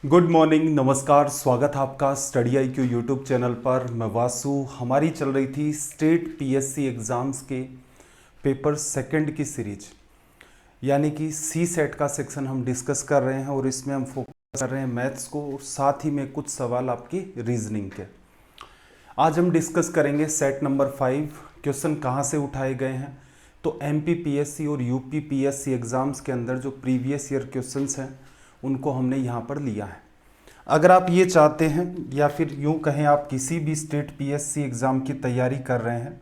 Good morning, नमस्कार, स्वागत है आपका स्टडी IQ यूट्यूब चैनल पर। मैं वासु। हमारी चल रही थी स्टेट PSC एग्ज़ाम्स के पेपर सेकंड की सीरीज, यानी कि सी सेट का सेक्शन हम डिस्कस कर रहे हैं और इसमें हम फोकस कर रहे हैं मैथ्स को और साथ ही में कुछ सवाल आपकी रीजनिंग के। आज हम डिस्कस करेंगे सेट नंबर 5। क्वेश्चन कहाँ से उठाए गए हैं, तो MP PSC और UP PSC एग्ज़ाम्स के अंदर जो प्रीवियस ईयर क्वेश्चंस हैं उनको हमने यहाँ पर लिया है। अगर आप ये चाहते हैं या फिर यूँ कहें आप किसी भी स्टेट PSC एग्ज़ाम की तैयारी कर रहे हैं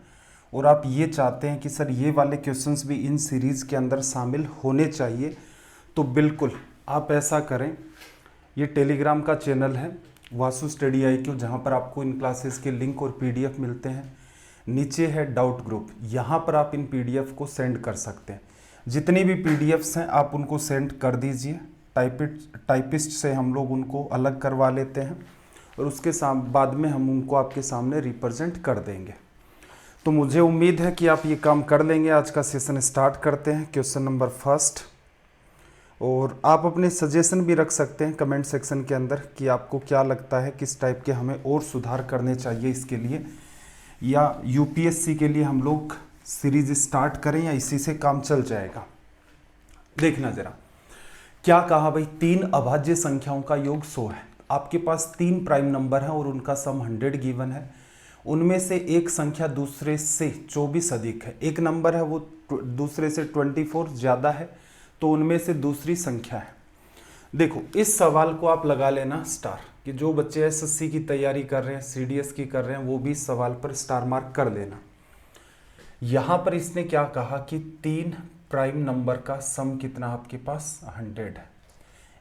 और आप ये चाहते हैं कि सर ये वाले क्वेश्चंस भी इन सीरीज़ के अंदर शामिल होने चाहिए, तो बिल्कुल आप ऐसा करें। ये टेलीग्राम का चैनल है वासु स्टडी IQ, जहाँ पर आपको इन क्लासेस के लिंक और PDF मिलते हैं। नीचे है डाउट ग्रुप, यहाँ पर आप इन PDF को सेंड कर सकते हैं। जितनी भी PDFs हैं आप उनको सेंड कर दीजिए। टाइपिस्ट से हम लोग उनको अलग करवा लेते हैं और उसके बाद में हम उनको आपके सामने रिप्रेजेंट कर देंगे। तो मुझे उम्मीद है कि आप ये काम कर लेंगे। आज का सेशन स्टार्ट करते हैं। क्वेश्चन नंबर फर्स्ट, और आप अपने सजेशन भी रख सकते हैं कमेंट सेक्शन के अंदर कि आपको क्या लगता है किस टाइप के हमें और सुधार करने चाहिए इसके लिए, या UPSC के लिए हम लोग सीरीज स्टार्ट करें या इसी से काम चल जाएगा। देखना जरा क्या कहा भाई। 3 अभाज्य संख्याओं का योग 100 है। आपके पास 3 प्राइम नंबर हैं और उनका सम 100 गिवन है। उनमें से एक संख्या दूसरे से 24 अधिक है। एक नंबर है वो दूसरे से 24 ज़्यादा है, तो उनमें से दूसरी संख्या है। देखो इस सवाल को आप लगा लेना स्टार, कि जो बच्चे SSC की तैयारी कर रहे हैं, CDS की कर रहे हैं, वो भी इस सवाल पर स्टार मार्क कर देना। यहाँ पर इसने क्या कहा कि 3 प्राइम नंबर का सम कितना आपके पास 100 है।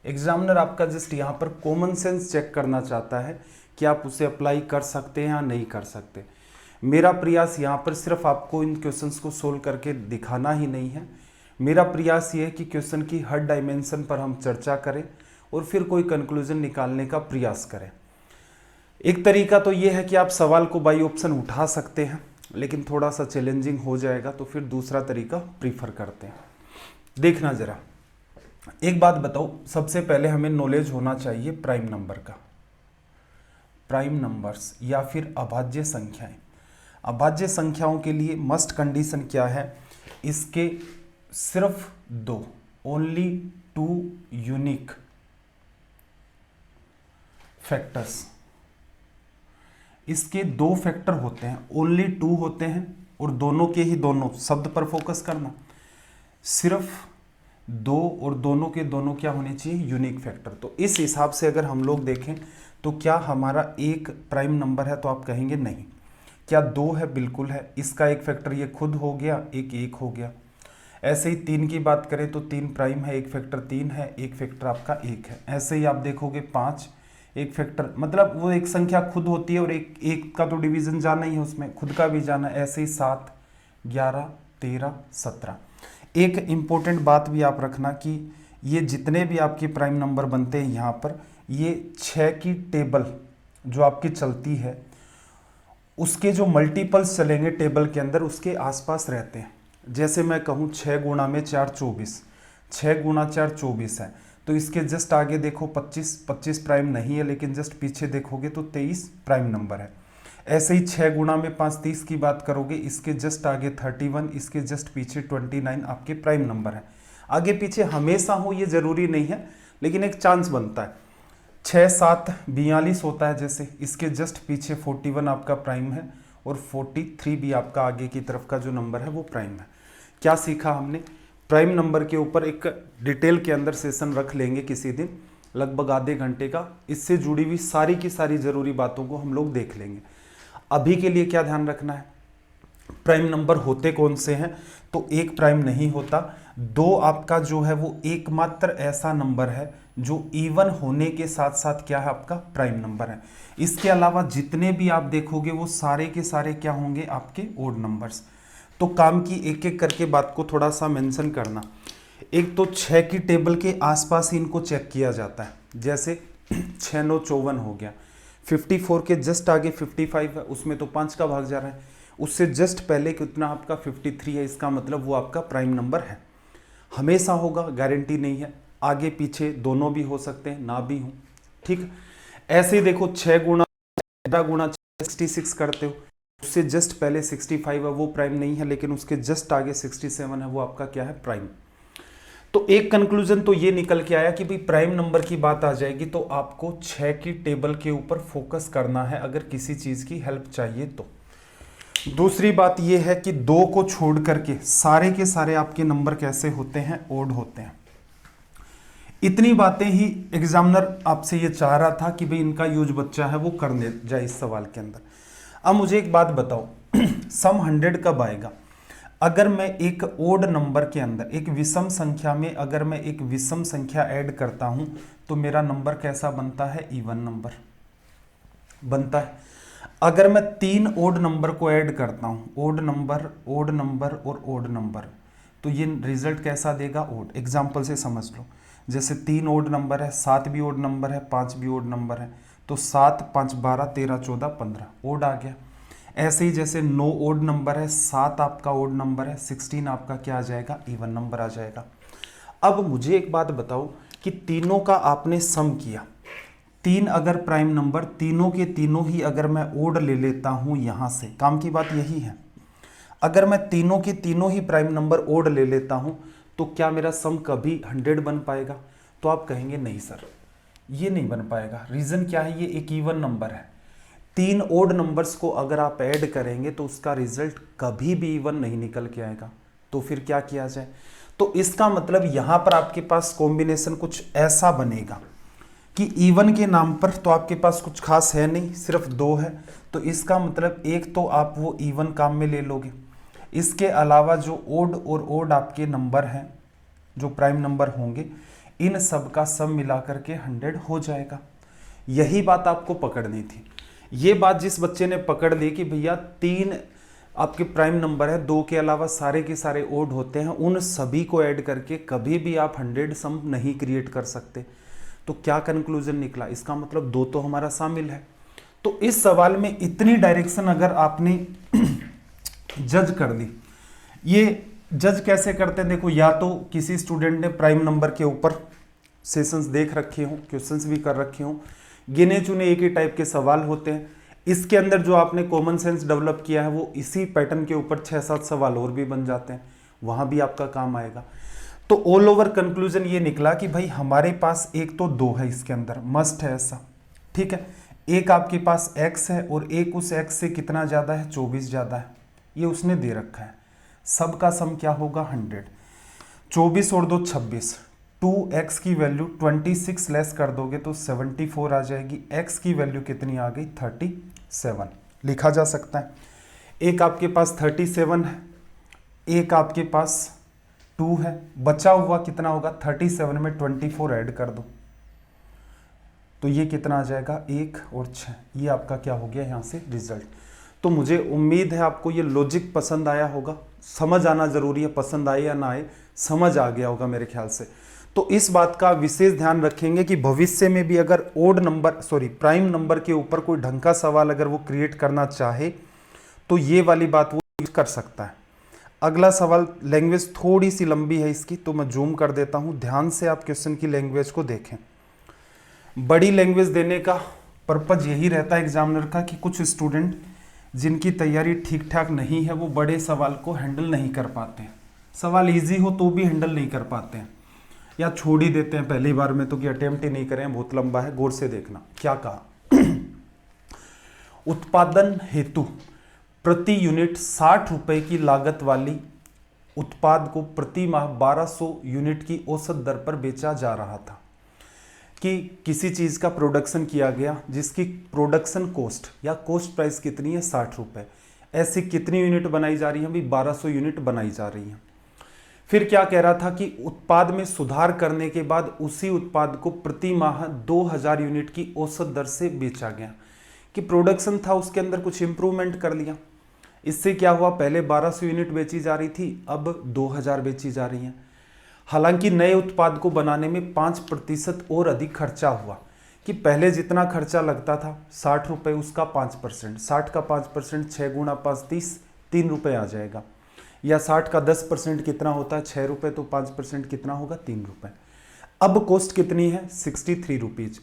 एग्जामिनर आपका जस्ट यहाँ पर कॉमन सेंस चेक करना चाहता है कि आप उसे अप्लाई कर सकते हैं या नहीं कर सकते। मेरा प्रयास यहाँ पर सिर्फ आपको इन क्वेश्चंस को सोल्व करके दिखाना ही नहीं है। मेरा प्रयास ये है कि क्वेश्चन की हर डायमेंशन पर हम चर्चा करें और फिर कोई कंक्लूजन निकालने का प्रयास करें। एक तरीका तो ये है कि आप सवाल को बाई ऑप्शन उठा सकते हैं, लेकिन थोड़ा सा चैलेंजिंग हो जाएगा, तो फिर दूसरा तरीका प्रीफर करते हैं। देखना जरा, एक बात बताओ, सबसे पहले हमें नॉलेज होना चाहिए प्राइम नंबर का। प्राइम नंबर्स या फिर अभाज्य संख्याएं। अभाज्य संख्याओं के लिए मस्ट कंडीशन क्या है, इसके सिर्फ 2, ओनली 2 यूनिक फैक्टर्स। इसके 2 फैक्टर होते हैं, ओनली 2 होते हैं, और दोनों के ही दोनों शब्द पर फोकस करना। सिर्फ 2 और दोनों के दोनों क्या होने चाहिए, यूनिक फैक्टर। तो इस हिसाब से अगर हम लोग देखें तो क्या हमारा एक प्राइम नंबर है, तो आप कहेंगे नहीं। क्या 2 है, बिल्कुल है। इसका एक फैक्टर ये खुद हो गया, एक हो गया। ऐसे ही 3 की बात करें तो 3 प्राइम है, एक फैक्टर 3 है, एक फैक्टर आपका 1 है। ऐसे ही आप देखोगे 5, एक फैक्टर, मतलब वो एक संख्या खुद होती है और एक का तो डिवीजन जाना ही है, उसमें खुद का भी जाना। ऐसे ही 7, 11, 13, 17। एक इंपॉर्टेंट बात भी आप रखना कि ये जितने भी आपके प्राइम नंबर बनते हैं यहाँ पर, ये 6 की टेबल जो आपकी चलती है उसके जो मल्टीपल्स चलेंगे टेबल के अंदर उसके आसपास रहते हैं। जैसे मैं कहूँ 6 गुणा में 4 24, 6 गुणा 4 24 है, तो इसके जस्ट आगे देखो 25 प्राइम नहीं है, लेकिन जस्ट पीछे देखोगे तो 23 प्राइम नंबर है। ऐसे ही 6 गुणा में 5 30 की बात करोगे, इसके जस्ट आगे 31, इसके जस्ट पीछे 29 आपके प्राइम नंबर है। आगे पीछे हमेशा हो ये जरूरी नहीं है, लेकिन एक चांस बनता है। 6 7 42 होता है, जैसे इसके जस्ट पीछे 41 आपका प्राइम है और 43 भी आपका आगे की तरफ का जो नंबर है वो प्राइम है। क्या सीखा हमने, प्राइम नंबर के ऊपर एक डिटेल के अंदर सेशन रख लेंगे किसी दिन, लगभग आधे घंटे का। इससे जुड़ी हुई सारी की सारी ज़रूरी बातों को हम लोग देख लेंगे। अभी के लिए क्या ध्यान रखना है, प्राइम नंबर होते कौन से हैं, तो एक प्राइम नहीं होता। 2 आपका जो है वो एकमात्र ऐसा नंबर है जो इवन होने के साथ साथ क्या है, आपका प्राइम नंबर है। इसके अलावा जितने भी आप देखोगे वो सारे के सारे क्या होंगे, आपके ओड नंबर्स। तो काम की एक एक करके बात को थोड़ा सा मेंशन करना। एक तो 6 की टेबल के आसपास ही इनको चेक किया जाता है, जैसे 6 9 54 हो गया। 54 के जस्ट आगे 55 है, उसमें तो 5 का भाग जा रहा है। उससे जस्ट पहले कितना आपका 53 है, इसका मतलब वो आपका प्राइम नंबर है। हमेशा होगा, गारंटी नहीं है। आगे पीछे दोनों भी हो सकते हैं, ना भी हों। ठीक। ऐसे ही देखो 6 गुणा 66 करते हो, उससे जस्ट पहले 65 है, वो प्राइम नहीं है, लेकिन उसके जस्ट आगे 67 है, वो आपका क्या है, प्राइम। तो एक कंक्लूजन तो ये निकल के आया कि भाई प्राइम नंबर की बात आ जाएगी तो आपको 6 की टेबल के ऊपर फोकस करना है अगर किसी चीज की हेल्प चाहिए तो। दूसरी बात ये है कि 2 को छोड़ करके सारे के सारे आपके नंबर कैसे होते हैं, ओड होते हैं। इतनी बातें ही एग्जामिनर आपसे ये चाह रहा था कि भाई इनका यूज बच्चा है वो कर ले जाए इस सवाल के अंदर। अब मुझे एक बात बताओ, सम 100 कब आएगा? अगर मैं एक ओड नंबर के अंदर एक विषम संख्या में अगर मैं एक विषम संख्या ऐड करता हूं तो मेरा नंबर कैसा बनता है, इवन नंबर बनता है। अगर मैं 3 ओड नंबर को ऐड करता हूं, ओड नंबर और ओड नंबर, तो ये रिजल्ट कैसा देगा, ओड। एग्जाम्पल से समझ लो, जैसे 3 ओड नंबर है, 7 भी ओड नंबर है, 5 भी ओड नंबर है, तो 7 5 12 13 14 15 ओड आ गया। ऐसे ही जैसे 9 ओड नंबर है, 7 आपका ओड नंबर है, 16 आपका क्या आ जाएगा, इवन नंबर आ जाएगा। अब मुझे एक बात बताओ कि तीनों का आपने सम किया, 3 अगर प्राइम नंबर, तीनों के तीनों ही अगर मैं ओड ले लेता हूं यहां से, काम की बात यही है, अगर मैं तीनों के तीनों ही प्राइम नंबर ओड ले लेता हूं तो क्या मेरा सम कभी 100 बन पाएगा? तो आप कहेंगे नहीं सर, ये नहीं बन पाएगा। रीजन क्या है, ये एक इवन नंबर है। 3 ओड नंबर्स को अगर आप ऐड करेंगे तो उसका रिजल्ट कभी भी इवन नहीं निकल के आएगा। तो फिर क्या किया जाए? तो इसका मतलब यहां पर आपके पास कॉम्बिनेशन कुछ ऐसा बनेगा कि इवन के नाम पर तो आपके पास कुछ खास है नहीं, सिर्फ 2 है, तो इसका मतलब एक तो आप वो इवन काम में ले लोगे, इसके अलावा जो ओड और ओड आपके नंबर हैं, जो प्राइम नंबर होंगे, इन सब का सम मिलाकर के 100 हो जाएगा। यही बात आपको पकड़नी थी। ये बात जिस बच्चे ने पकड़ ली कि भैया 3 आपके प्राइम नंबर है, 2 के अलावा सारे के सारे ओड होते हैं, उन सभी को ऐड करके कभी भी आप 100 सम नहीं क्रिएट कर सकते। तो क्या कंक्लूजन निकला? इसका मतलब 2 तो हमारा शामिल है। तो इस सवाल में इतनी डायरेक्शन अगर आपने जज कर दी, ये जज कैसे करते हैं देखो, या तो किसी स्टूडेंट ने प्राइम नंबर के ऊपर सेशंस देख रखे हों, क्वेश्चंस भी कर रखे हों, गिने चुने एक ही टाइप के सवाल होते हैं, इसके अंदर जो आपने कॉमन सेंस डेवलप किया है वो इसी पैटर्न के ऊपर 6-7 सवाल और भी बन जाते हैं, वहां भी आपका काम आएगा। तो ऑल ओवर कंक्लूजन ये निकला कि भाई हमारे पास एक तो 2 है इसके अंदर, मस्ट है ऐसा, ठीक है। एक आपके पास x है और एक उस x से कितना ज्यादा है, 24 ज्यादा है, ये उसने दे रखा है। सबका सम क्या होगा, 100। 24 और 2 26, 2x की वैल्यू 26 लेस कर दोगे तो 74 आ जाएगी, x की वैल्यू कितनी आ गई, 37 लिखा जा सकता है। एक आपके पास 37 है, एक आपके पास 2 है, बचा हुआ कितना होगा, 37 में 24 ऐड कर दो तो ये कितना आ जाएगा, 1 और 6। ये आपका क्या हो गया यहाँ से रिजल्ट। तो मुझे उम्मीद है आपको ये लॉजिक पसंद आया होगा, समझ आना जरूरी है, पसंद आए या ना आए, समझ आ गया होगा मेरे ख्याल से। तो इस बात का विशेष ध्यान रखेंगे कि भविष्य में भी अगर ओड नंबर प्राइम नंबर के ऊपर कोई ढंग का सवाल अगर वो क्रिएट करना चाहे तो ये वाली बात वो यूज कर सकता है। अगला सवाल, लैंग्वेज थोड़ी सी लंबी है इसकी तो मैं जूम कर देता हूं, ध्यान से आप क्वेश्चन की लैंग्वेज को देखें। बड़ी लैंग्वेज देने का पर्पज यही रहता है एग्जामिनर का कि कुछ स्टूडेंट जिनकी तैयारी ठीक ठाक नहीं है वो बड़े सवाल को हैंडल नहीं कर पाते हैं, सवाल इजी हो तो भी हैंडल नहीं कर पाते हैं या छोड़ ही देते हैं पहली बार में, तो कि अटेम्प्ट ही नहीं करें, बहुत लंबा है, गौर से देखना। क्या कहा, उत्पादन हेतु प्रति यूनिट 60 रुपए की लागत वाली उत्पाद को प्रति माह 1200 यूनिट की औसत दर पर बेचा जा रहा था। कि किसी चीज का प्रोडक्शन किया गया जिसकी प्रोडक्शन कॉस्ट या कॉस्ट प्राइस कितनी है, 60 रुपए, ऐसी कितनी यूनिट बनाई जा रही है, अभी 1200 यूनिट बनाई जा रही है। फिर क्या कह रहा था कि उत्पाद में सुधार करने के बाद उसी उत्पाद को प्रति माह 2000 यूनिट की औसत दर से बेचा गया, कि प्रोडक्शन था उसके अंदर कुछ इंप्रूवमेंट कर लिया। इससे क्या हुआ, पहले 1200 यूनिट बेची जा रही थी, अब 2000 बेची जा रही है। हालांकि नए उत्पाद को बनाने में 5% और अधिक खर्चा हुआ, कि पहले जितना खर्चा लगता था 60 रुपये, उसका 5%, 60 का 5%, 6 गुणा 5 30, 3 रुपये आ जाएगा। या 60 का 10% कितना होता है, 6 रुपये, तो 5% कितना होगा, 3 रुपये। अब कॉस्ट कितनी है, 63 रुपीज।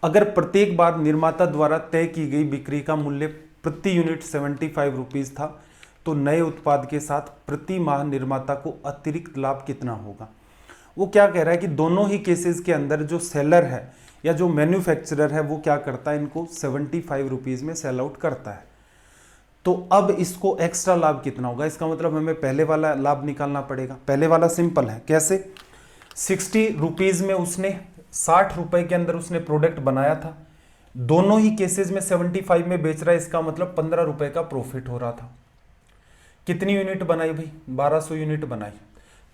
अगर प्रत्येक बार निर्माता द्वारा तय की गई बिक्री का मूल्य प्रति यूनिट 75 रुपीज़ था, तो नए उत्पाद के साथ प्रति माह निर्माता को अतिरिक्त लाभ कितना होगा। वो क्या कह रहा है कि दोनों ही केसेस के अंदर जो सेलर है या जो मैन्युफैक्चरर है वो क्या करता है, इनको 75 रुपीज़ में सेल आउट करता है। तो अब इसको एक्स्ट्रा लाभ कितना होगा, इसका मतलब हमें पहले वाला लाभ निकालना पड़ेगा। पहले वाला सिंपल है, कैसे, 60 रुपीज़ में उसने 60 रुपए के अंदर उसने प्रोडक्ट बनाया था, दोनों ही केसेस में 75 में बेच रहा है, इसका मतलब 15 रुपए का प्रॉफिट हो रहा था। कितनी यूनिट बनाई भाई, 1200 यूनिट बनाई,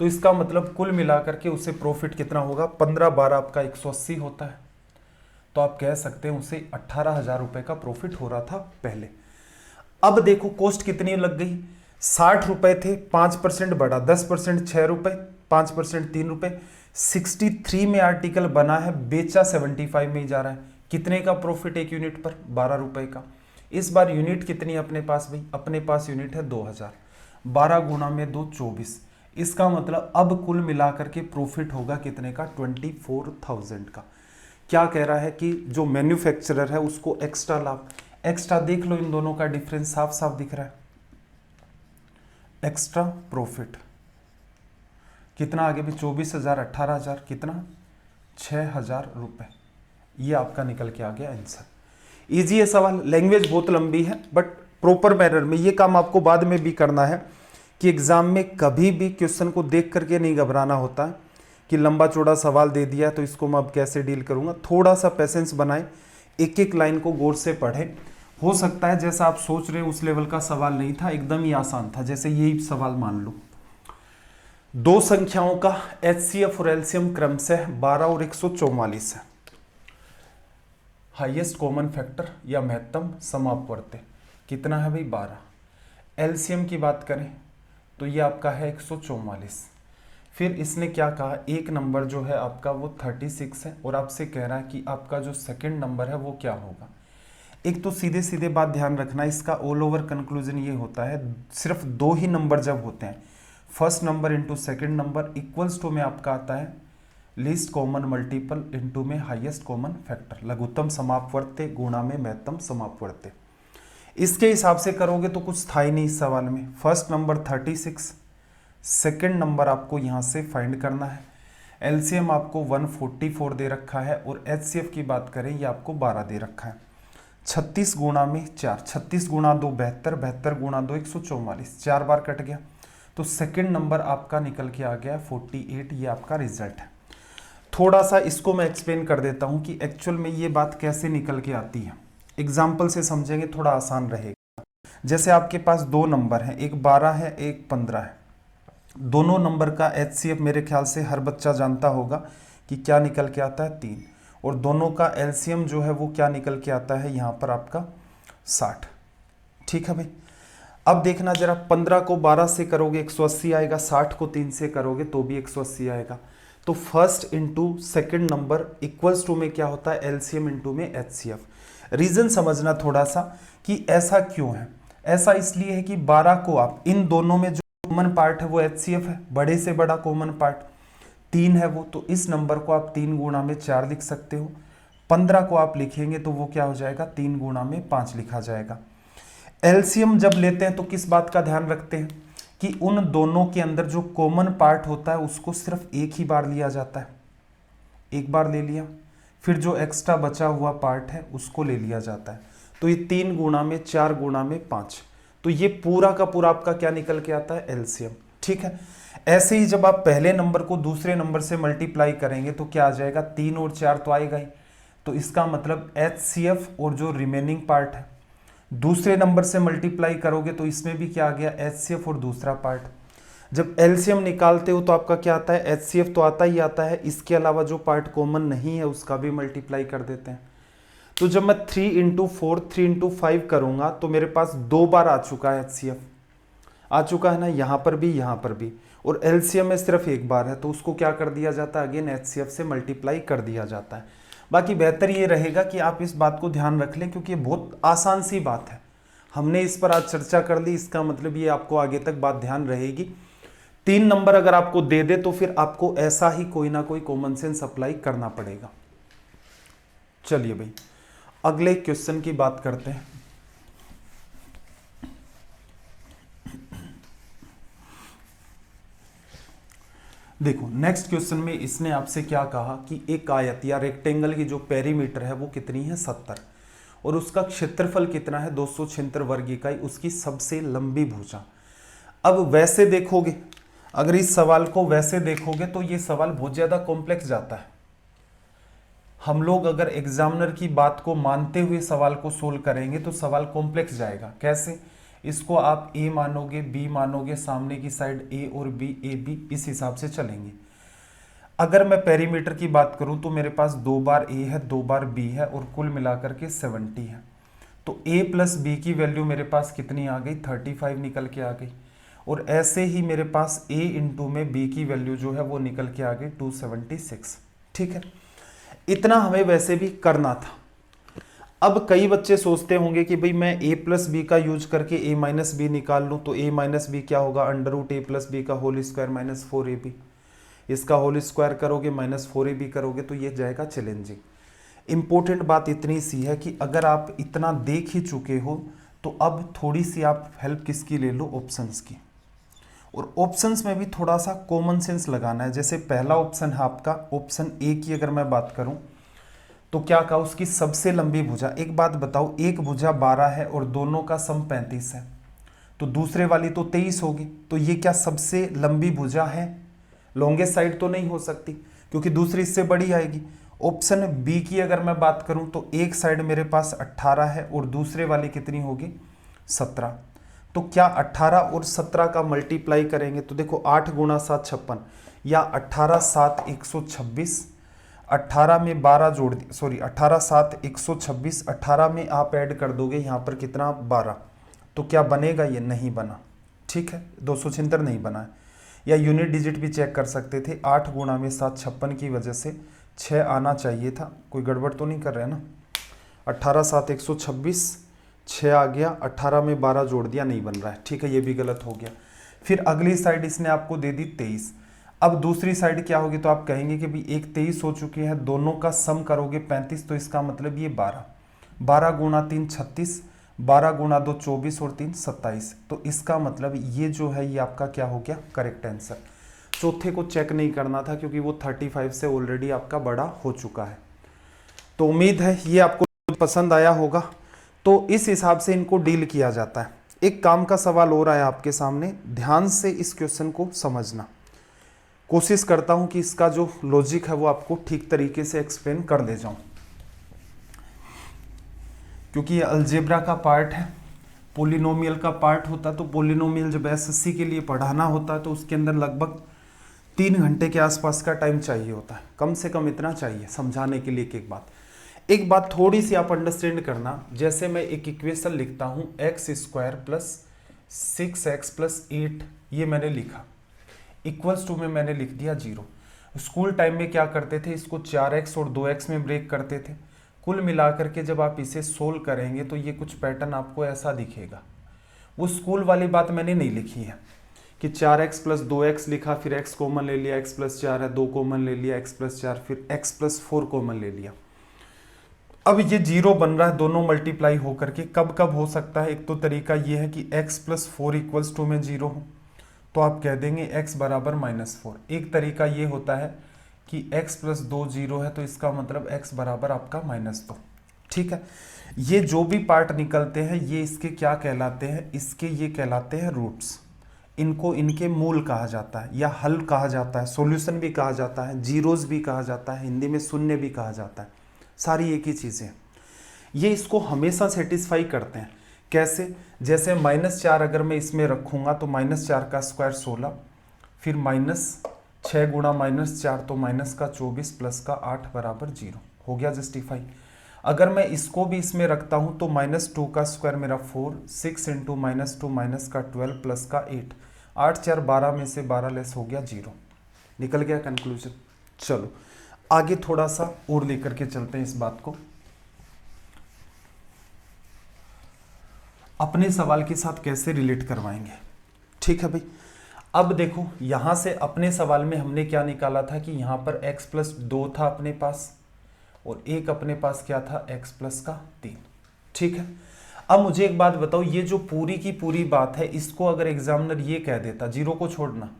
तो इसका मतलब कुल मिलाकर के उसे प्रॉफिट कितना होगा, 15 12 आपका 180 होता है। तो आप कह सकते हैं उसे 18,000 रुपए का प्रॉफिट हो रहा था पहले। अब देखो कॉस्ट कितनी लग गई, 60 रुपए थे, 5% बढ़ा, 10% 6 रुपए, 5% 3 रुपए, 63 में आर्टिकल बना है, बेचा 75 में ही जा रहा है, कितने का प्रॉफिट एक यूनिट पर, 12 रुपए का। इस बार यूनिट कितनी है अपने पास भाई, अपने पास यूनिट है 2000, 12 गुना में 2 24, इसका मतलब अब कुल मिलाकर के प्रॉफिट होगा कितने का, 24,000 का। क्या कह रहा है कि जो मैन्युफैक्चरर है उसको एक्स्ट्रा लाभ, एक्स्ट्रा देख लो इन दोनों का डिफरेंस साफ साफ दिख रहा है, एक्स्ट्रा प्रॉफिट कितना आगे भी 24,000 18,000 कितना 6,000 रुपए, ये आपका निकल के आ गया आंसर। इजी है सवाल, लैंग्वेज बहुत लंबी है बट प्रॉपर मैनर में, ये काम आपको बाद में भी करना है कि एग्जाम में कभी भी क्वेश्चन को देख करके नहीं घबराना होता है कि लंबा चौड़ा सवाल दे दिया तो इसको मैं अब कैसे डील करूंगा। थोड़ा सा पेशेंस बनाए, एक एक लाइन को गौर से पढ़े। हो सकता है जैसा आप सोच रहे हो उस लेवल का सवाल नहीं था, एकदम ही आसान था। जैसे यही सवाल मान लो, दो संख्याओं का HCF और LCM क्रमशः 12 और 144 है, हाईएस्ट कॉमन फैक्टर या महत्तम समापवर्त्य कितना है भाई 12। LCM की बात करें तो ये आपका है 144। फिर इसने क्या कहा, एक नंबर जो है आपका वो 36 है और आपसे कह रहा है कि आपका जो सेकंड नंबर है वो क्या होगा। एक तो सीधे सीधे बात ध्यान रखना, इसका ऑल ओवर कंक्लूजन ये होता है, सिर्फ दो ही नंबर जब होते हैं, first number into second number equals to में आपका आता है लीस्ट कॉमन मल्टीपल इंटू में हाईएस्ट कॉमन फैक्टर, लघुत्तम समापवर्त्य गुणा में महत्तम समापवर्त्य। इसके हिसाब से करोगे तो कुछ था ही नहीं इस सवाल में। फर्स्ट नंबर 36, सेकेंड नंबर आपको यहाँ से फाइंड करना है, LCM आपको 144 दे रखा है और HCF की बात करें ये आपको 12 दे रखा है। 36 गुणा में 4, 36 गुणा 2 72, 72 गुणा 2 144, 4 बार कट गया, तो सेकेंड नंबर आपका निकल के आ गया 48, ये आपका रिजल्ट है। थोड़ा सा इसको मैं एक्सप्लेन कर देता हूँ कि एक्चुअल में ये बात कैसे निकल के आती है, एग्जाम्पल से समझेंगे थोड़ा आसान रहेगा। जैसे आपके पास दो नंबर हैं, एक 12 है एक 15 है, दोनों नंबर का HCF मेरे ख्याल से हर बच्चा जानता होगा कि क्या निकल के आता है 3, और दोनों का LCM जो है वो क्या निकल के आता है यहाँ पर आपका 60। ठीक है भाई, अब देखना जरा, 15 को 12 से करोगे 180 आएगा, 60 को 3 से करोगे तो भी 180 आएगा। तो first into second number equals to में क्या होता है, LCM इंटू में HCF। रीजन समझना थोड़ा सा कि ऐसा क्यों है, ऐसा इसलिए है कि 12 को आप इन दोनों में जो कॉमन पार्ट है वो HCF है, बड़े से बड़ा कॉमन पार्ट 3 है वो, तो इस नंबर को आप 3 गुणा में 4 लिख सकते हो। 15 को आप लिखेंगे तो वो क्या हो जाएगा, 3 गुणा में 5 लिखा जाएगा। LCM जब लेते हैं तो किस बात का ध्यान रखते हैं कि उन दोनों के अंदर जो कॉमन पार्ट होता है उसको सिर्फ एक ही बार लिया जाता है, एक बार ले लिया, फिर जो एक्स्ट्रा बचा हुआ पार्ट है उसको ले लिया जाता है। तो ये 3 गुणा में 4 गुणा में 5, तो ये पूरा का पूरा आपका क्या निकल के आता है, LCM। ठीक है, ऐसे ही जब आप पहले नंबर को दूसरे नंबर से मल्टीप्लाई करेंगे तो क्या आ जाएगा, 3 और 4 तो आएगा ही, तो इसका मतलब HCF और जो रिमेनिंग पार्ट है दूसरे नंबर से मल्टीप्लाई करोगे तो इसमें भी क्या आ गया, HCF और दूसरा पार्ट। जब LCM निकालते हो तो आपका क्या आता है, HCF तो आता ही आता है, इसके अलावा जो पार्ट कॉमन नहीं है उसका भी मल्टीप्लाई कर देते हैं। तो जब मैं 3 इंटू 4 3 इंटू 5 करूंगा तो मेरे पास 2 बार आ चुका है HCF, आ चुका है ना, यहाँ पर भी, और LCM में सिर्फ एक बार है, तो उसको क्या कर दिया जाता है, अगेन HCF से मल्टीप्लाई कर दिया जाता है। बाकी बेहतर ये रहेगा कि आप इस बात को ध्यान रख लें क्योंकि ये बहुत आसान सी बात है, हमने इस पर आज चर्चा कर ली, इसका मतलब ये आपको आगे तक बात ध्यान रहेगी। 3 नंबर अगर आपको दे दे तो फिर आपको ऐसा ही कोई ना कोई कॉमन सेंस अप्लाई करना पड़ेगा। चलिए भाई अगले क्वेश्चन की बात करते हैं। देखो नेक्स्ट क्वेश्चन में इसने आपसे क्या कहा कि एक आयत या रेक्टेंगल की जो पेरीमीटर है वो कितनी है 70 और उसका क्षेत्रफल कितना है 276 वर्ग इकाई, उसकी सबसे लंबी भुजा। अब वैसे देखोगे, अगर इस सवाल को वैसे देखोगे तो ये सवाल बहुत ज़्यादा कॉम्प्लेक्स जाता है। हम लोग अगर एग्जामिनर की बात को मानते हुए सवाल को सोल्व करेंगे तो सवाल कॉम्प्लेक्स जाएगा। कैसे? इसको आप ए मानोगे, बी मानोगे, सामने की साइड ए और बी, ए बी, इस हिसाब से चलेंगे। अगर मैं पेरीमीटर की बात करूं तो मेरे पास 2 बार ए है, 2 बार बी है और कुल मिलाकर के 70 है। तो ए प्लस बी की वैल्यू मेरे पास कितनी आ गई? 35 निकल के आ गई। और ऐसे ही मेरे पास ए इंटू में बी की वैल्यू जो है वो निकल के आ गई 276। ठीक है, इतना हमें वैसे भी करना था। अब कई बच्चे सोचते होंगे कि भाई मैं a प्लस बी का यूज करके a माइनस बी निकाल लूँ, तो a माइनस बी क्या होगा? अंडर रूट ए प्लस बी का होल स्क्वायर माइनस 4ab। इसका होल स्क्वायर करोगे माइनस 4ab करोगे तो ये जाएगा चैलेंजिंग। इंपॉर्टेंट बात इतनी सी है कि अगर आप इतना देख ही चुके हो तो अब थोड़ी सी आप हेल्प किसकी ले लो? ऑप्शंस की। और ऑप्शंस में भी थोड़ा सा कॉमन सेंस लगाना है। जैसे पहला ऑप्शन है आपका ऑप्शन ए की अगर मैं बात करूं तो क्या कहा? उसकी सबसे लंबी भुजा। एक बात बताओ, एक भुजा 12 है और दोनों का सम 35 है, तो दूसरे वाली तो 23 होगी। तो ये क्या सबसे लंबी भुजा है? लॉन्गेस्ट साइड तो नहीं हो सकती क्योंकि दूसरी इससे बड़ी आएगी। ऑप्शन बी की अगर मैं बात करूं तो एक साइड मेरे पास 18 है और दूसरे वाली कितनी होगी? 17। तो क्या 18 और 17 का मल्टीप्लाई करेंगे तो देखो 8 गुणा 7 56 या 18 7 126, 18 में 12 जोड़ दी, सॉरी 18 7 126, 18 में आप ऐड कर दोगे यहाँ पर कितना? 12। तो क्या बनेगा? ये नहीं बना। ठीक है, 276 नहीं बना है। या यूनिट डिजिट भी चेक कर सकते थे, 8 गुणा में 7 56 की वजह से 6 आना चाहिए था। कोई गड़बड़ तो नहीं कर रहे हैं ना? 18 7 126, 6 आ गया, 18 में 12 जोड़ दिया, नहीं बन रहा है। ठीक है, ये भी गलत हो गया। फिर अगली साइड इसने आपको दे दी 23। अब दूसरी साइड क्या होगी? तो आप कहेंगे कि भाई एक 23 हो चुकी है, दोनों का सम करोगे 35, तो इसका मतलब ये 12। 12 गुणा 3 36, 12 गुणा 2 24 और 3 27। तो इसका मतलब ये जो है ये आपका क्या हो गया? Correct answer. चौथे को चेक नहीं करना था क्योंकि वो 35 से ऑलरेडी आपका बड़ा हो चुका है। तो उम्मीद है ये आपको पसंद आया होगा। तो इस हिसाब से इनको डील किया जाता है। एक काम का सवाल और आया आपके सामने, ध्यान से इस क्वेश्चन को समझना। कोशिश करता हूं कि इसका जो लॉजिक है वो आपको ठीक तरीके से एक्सप्लेन कर ले जाऊं, क्योंकि ये अलजेब्रा का पार्ट है, पोलिनोमियल का पार्ट होता है। तो पोलिनोमियल जब एसएससी के लिए पढ़ाना होता है तो उसके अंदर लगभग 3 घंटे के आसपास का टाइम चाहिए होता है, कम से कम इतना चाहिए समझाने के लिए। एक बात थोड़ी सी आप अंडरस्टैंड करना। जैसे मैं एक इक्वेशन लिखता हूं x² प्लस 6x प्लस 8, ये मैंने लिखा, इक्वल्स टू में मैंने लिख दिया 0। स्कूल टाइम में क्या करते थे? इसको 4x और 2x में ब्रेक करते थे। कुल मिलाकर के जब आप इसे सोल्व करेंगे तो ये कुछ पैटर्न आपको ऐसा दिखेगा। वो स्कूल वाली बात मैंने नहीं लिखी है कि 4x प्लस 2x लिखा, फिर x कॉमन ले लिया, x प्लस 4 है, 2 कॉमन ले लिया, x प्लस 4, फिर x प्लस 4 कॉमन ले लिया। अब ये 0 बन रहा है, दोनों मल्टीप्लाई होकर के। कब कब हो सकता है? एक तो तरीका ये है कि x प्लस 4 इक्वल्स टू में 0 हो तो आप कह देंगे x बराबर -4। एक तरीका ये होता है कि x प्लस 2 0 है तो इसका मतलब x बराबर आपका -2। ठीक है, ये जो भी पार्ट निकलते हैं ये इसके क्या कहलाते हैं? इसके ये कहलाते हैं रूट्स। इनको इनके मूल कहा जाता है या हल कहा जाता है, सॉल्यूशन भी कहा जाता है, जीरोस भी कहा जाता है, हिंदी में शून्य भी कहा जाता है। सारी एक ही चीज़ें। ये इसको हमेशा सेटिस्फाई करते हैं। कैसे? जैसे -4 अगर मैं इसमें रखूँगा तो -4 का स्क्वायर 16, फिर -6 गुणा -4 तो माइनस का 24 प्लस का 8 बराबर 0 हो गया जस्टिफाई। अगर मैं इसको भी इसमें रखता हूँ तो -2 का स्क्वायर मेरा 4, 6 इंटू -2 माइनस का 12 प्लस का 8, 8 4 12 में से 12 लेस हो गया 0। निकल गया कंक्लूजन। चलो आगे थोड़ा सा और लेकर के चलते हैं इस बात को, अपने सवाल के साथ कैसे रिलेट करवाएंगे। ठीक है भाई, अब देखो यहां से अपने सवाल में हमने क्या निकाला था कि यहां पर x प्लस 2 था अपने पास और एक अपने पास क्या था, x प्लस का 3। ठीक है, अब मुझे एक बात बताओ, ये जो पूरी की पूरी बात है इसको अगर एग्जामिनर ये कह देता, जीरो को छोड़ना,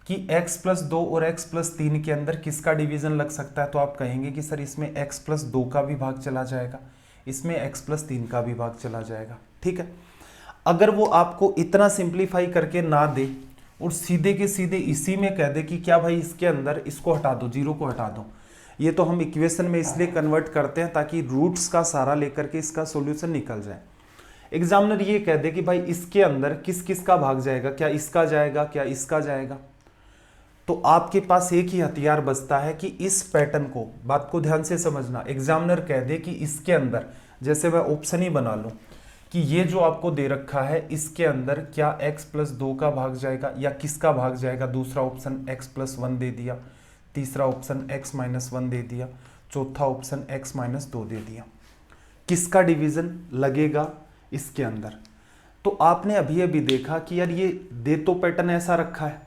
कि x प्लस 2 और x प्लस 3 के अंदर किसका डिवीजन लग सकता है, तो आप कहेंगे कि सर इसमें x प्लस 2 का भी भाग चला जाएगा, इसमें x प्लस 3 का भी भाग चला जाएगा। ठीक है, अगर वो आपको इतना सिंप्लीफाई करके ना दे और सीधे के सीधे इसी में कह दे कि क्या भाई इसके अंदर इसको हटा दो, जीरो को हटा दो, ये तो हम इक्वेशन में इसलिए कन्वर्ट करते हैं ताकि रूट्स का सहारा लेकर के इसका सॉल्यूशन निकल जाए। एग्जामिनर ये कह दे कि भाई इसके अंदर किस किस का भाग जाएगा, क्या इसका जाएगा, क्या इसका जाएगा, तो आपके पास एक ही हथियार बचता है कि इस पैटर्न को, बात को ध्यान से समझना, एग्जामिनर कह दे कि इसके अंदर, जैसे मैं ऑप्शन ही बना लूं कि ये जो आपको दे रखा है इसके अंदर क्या x प्लस 2 का भाग जाएगा या किसका भाग जाएगा, दूसरा ऑप्शन x प्लस 1 दे दिया, तीसरा ऑप्शन x माइनस 1 दे दिया, चौथा ऑप्शन x माइनस 2 दे दिया, किसका डिवीजन लगेगा इसके अंदर। तो आपने अभी अभी देखा कि यार ये दे तो पैटर्न ऐसा रखा है,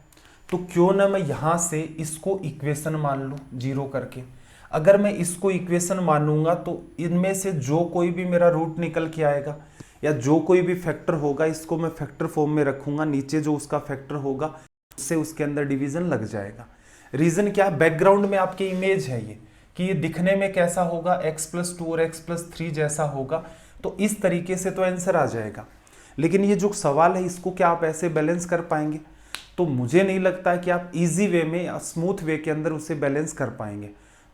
तो क्यों ना मैं यहां से इसको इक्वेशन मान लूं जीरो करके। अगर मैं इसको इक्वेशन मानूंगा तो इनमें से जो कोई भी मेरा रूट निकल के आएगा या जो कोई भी फैक्टर होगा इसको मैं फैक्टर फॉर्म में रखूंगा, नीचे जो उसका फैक्टर होगा उससे उसके अंदर डिवीजन लग जाएगा। रीजन क्या है, बैकग्राउंड में आपकी इमेज है ये कि ये दिखने में कैसा होगा, x प्लस 2 और x प्लस 3 जैसा होगा, तो इस तरीके से तो आंसर आ जाएगा। लेकिन ये जो सवाल है इसको क्या आप ऐसे बैलेंस कर पाएंगे, तो मुझे नहीं लगता कि आप इजी वे में, स्मूथ वे के अंदर उसे बैलेंस कर पाएंगे।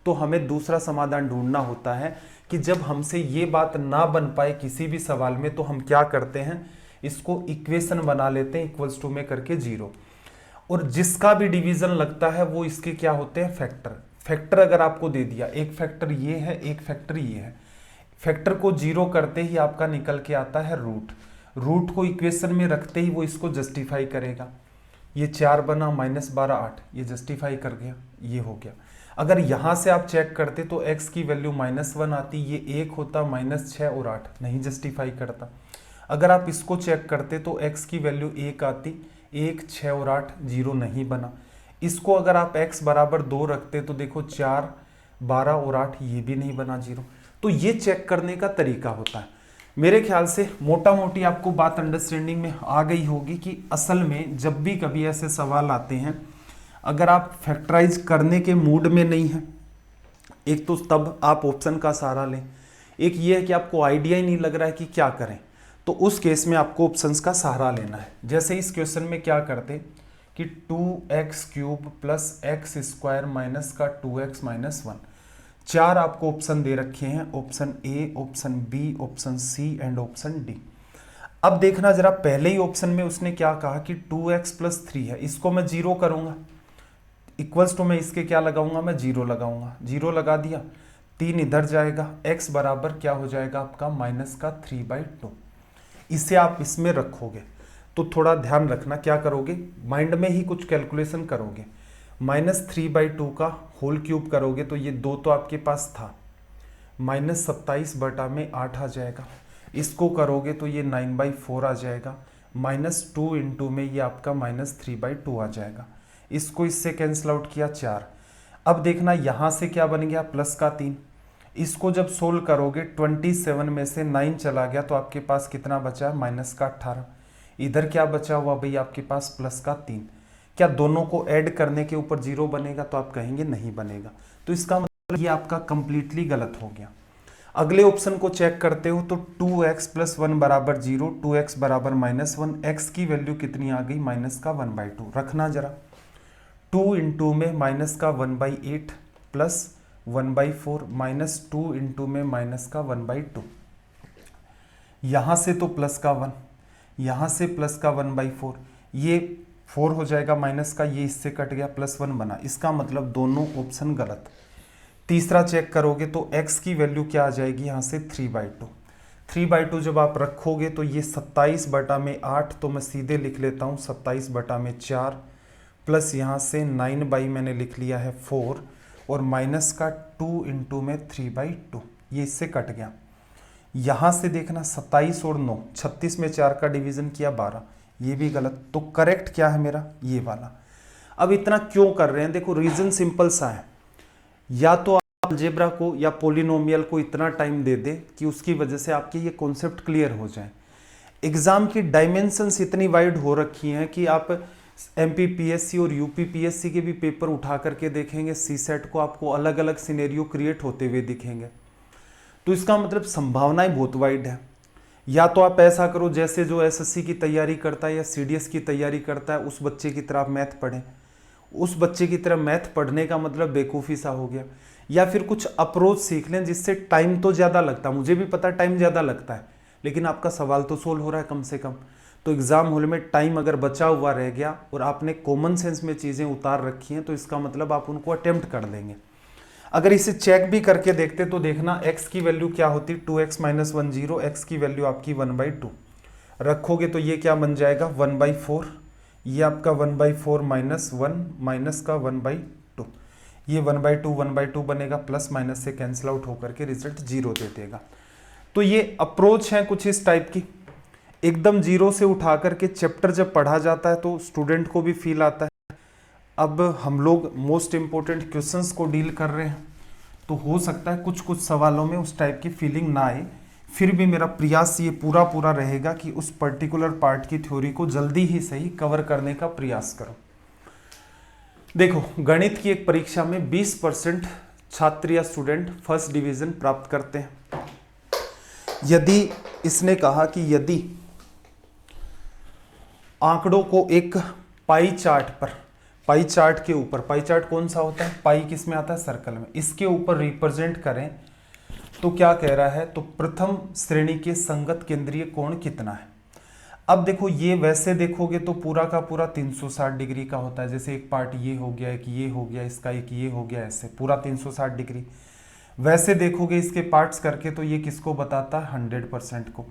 तो हमें दूसरा समाधान ढूंढना होता है कि जब हमसे ये बात ना बन पाए किसी भी सवाल में तो हम क्या करते हैं, इसको इक्वेशन बना लेते हैं इक्वल्स टू में करके जीरो, और जिसका भी डिवीजन लगता है वो इसके क्या होते हैं, फैक्टर। फैक्टर अगर आपको दे दिया, एक फैक्टर ये है, एक फैक्टर ये है, फैक्टर को जीरो करते ही आपका निकल के आता है रूट, रूट को इक्वेशन में रखते ही वो इसको जस्टिफाई करेगा। ये 4 बना, -12 8, ये जस्टिफाई कर गया, ये हो गया। अगर यहां से आप चेक करते तो x की वैल्यू -1 आती, ये 1 होता, -6 और 8 नहीं जस्टिफाई करता। अगर आप इसको चेक करते तो x की वैल्यू 1 आती, 1 6 और 8 0 नहीं बना। इसको अगर आप x बराबर 2 रखते तो देखो 4 12 और 8 ये भी नहीं बना 0। तो ये चेक करने का तरीका होता है। मेरे ख्याल से मोटा मोटी आपको बात अंडरस्टैंडिंग में आ गई होगी कि असल में जब भी कभी ऐसे सवाल आते हैं, अगर आप फैक्टराइज करने के मूड में नहीं हैं, एक तो तब आप ऑप्शन का सहारा लें, एक ये है कि आपको आइडिया ही नहीं लग रहा है कि क्या करें, तो उस केस में आपको ऑप्शंस का सहारा लेना है। जैसे इस क्वेश्चन में क्या करते कि 2x cube plus x square minus का 2x माइनस 1, 4 आपको ऑप्शन दे रखे हैं, option A, option B, option C and option D. अब देखना जरा, पहले ही ऑप्शन में उसने क्या कहा कि 2x प्लस 3 है, इसको मैं जीरो करूंगा, इक्वल्स टू में इसके क्या लगाऊंगा, मैं जीरो लगाऊंगा, जीरो लगा दिया, 3 इधर जाएगा, x बराबर क्या हो जाएगा आपका माइनस का 3/2। इसे आप इसमें रखोगे तो थोड़ा ध्यान रखना, क्या करोगे, माइंड में ही कुछ कैलकुलेशन करोगे, -3/2 का होल क्यूब करोगे तो ये 2 तो आपके पास था, -27/8 आ जाएगा, इसको करोगे तो ये 9/4 आ जाएगा, -2 इंटू में ये आपका -3/2 आ जाएगा, इसको इससे कैंसिल आउट किया 4। अब देखना यहाँ से क्या बन गया, प्लस का 3, इसको जब सोल्व करोगे 27 में से 9 चला गया तो आपके पास कितना बचा, माइनस का 18। इधर क्या बचा हुआ भाई आपके पास, प्लस का 3। क्या दोनों को ऐड करने के ऊपर जीरो बनेगा, तो आप कहेंगे नहीं बनेगा, तो इसका मतलब ये आपका कंप्लीटली गलत हो गया। अगले ऑप्शन को चेक करते हो तो 2x प्लस 1 बराबर 0, 2x बराबर -1, x की वैल्यू कितनी आ गई, माइनस का 1/2। रखना जरा, 2 इंटू में माइनस का 1/8 प्लस 1/4 -2 इंटू में माइनस का 1/2, यहां से तो प्लस का 1, यहां से प्लस का 1/4, ये 4 हो जाएगा माइनस का, ये इससे कट गया, +1 बना, इसका मतलब दोनों ऑप्शन गलत। तीसरा चेक करोगे तो x की वैल्यू क्या आ जाएगी, यहाँ से 3/2। 3/2 जब आप रखोगे तो ये 27/8, तो मैं सीधे लिख लेता हूँ 27/4 प्लस यहाँ से 9 मैंने लिख लिया है 4 और माइनस का 2 इंटू में 3/2, ये इससे कट गया। यहाँ से देखना 27 और 9, 36 में 4 का डिवीजन किया 12, ये भी गलत। तो करेक्ट क्या है मेरा, ये वाला। अब इतना क्यों कर रहे हैं, देखो रीजन सिंपल सा है, या तो आप अलजेब्रा को या पोलिनोमियल को इतना टाइम दे दे कि उसकी वजह से आपके ये कॉन्सेप्ट क्लियर हो जाए। एग्ज़ाम की डायमेंशंस इतनी वाइड हो रखी हैं कि आप एमपीपीएससी और यूपीपीएससी के भी पेपर उठा करके देखेंगे, सीसेट को आपको अलग अलग सिनेरियो क्रिएट होते हुए दिखेंगे। तो इसका मतलब संभावनाएं बहुत वाइड है। या तो आप ऐसा करो जैसे जो एसएससी की तैयारी करता है या सीडीएस की तैयारी करता है उस बच्चे की तरह आप मैथ पढ़ें। उस बच्चे की तरह मैथ पढ़ने का मतलब बेवकूफ़ी सा हो गया। या फिर कुछ अप्रोच सीख लें जिससे टाइम तो ज़्यादा लगता है, मुझे भी पता टाइम ज़्यादा लगता है, लेकिन आपका सवाल तो सोल्व हो रहा है कम से कम। तो एग्ज़ाम हॉल में टाइम अगर बचा हुआ रह गया और आपने कॉमन सेंस में चीज़ें उतार रखी हैं तो इसका मतलब आप उनको अटेम्प्ट कर लेंगे। अगर इसे चेक भी करके देखते तो देखना x की वैल्यू क्या होती, 2x - 1 0, x की वैल्यू आपकी 1/2 रखोगे तो ये क्या बन जाएगा 1/4, ये आपका 1/4 - 1 माइनस का 1/2, ये 1/2 बनेगा, प्लस माइनस से कैंसिल आउट होकर के रिजल्ट 0 दे देगा। तो ये अप्रोच है कुछ इस टाइप की, एकदम 0 से उठा करके चैप्टर जब पढ़ा जाता है तो स्टूडेंट को भी फील आता है। अब हम लोग मोस्ट इम्पोर्टेंट क्वेश्चंस को डील कर रहे हैं तो हो सकता है कुछ कुछ सवालों में उस टाइप की फीलिंग ना आए, फिर भी मेरा प्रयास ये पूरा रहेगा कि उस पर्टिकुलर पार्ट की थ्योरी को जल्दी ही सही कवर करने का प्रयास करो। देखो, गणित की एक परीक्षा में 20% छात्र या स्टूडेंट फर्स्ट डिवीजन प्राप्त करते हैं। यदि इसने कहा कि यदि आंकड़ों को एक पाई चार्ट पर, पाई चार्ट के ऊपर, पाई चार्ट कौन सा होता है, पाई किस में आता है, सर्कल में, इसके ऊपर रिप्रेजेंट करें तो क्या कह रहा है, तो प्रथम श्रेणी के संगत केंद्रीय कोण कितना है। अब देखो ये वैसे देखोगे तो पूरा का पूरा 360 डिग्री का होता है, जैसे एक पार्ट ये हो गया, एक ये हो गया, इसका एक ये हो गया, ऐसे पूरा 360 डिग्री। वैसे देखोगे इसके पार्ट्स करके तो ये किसको बताता है, 100% को,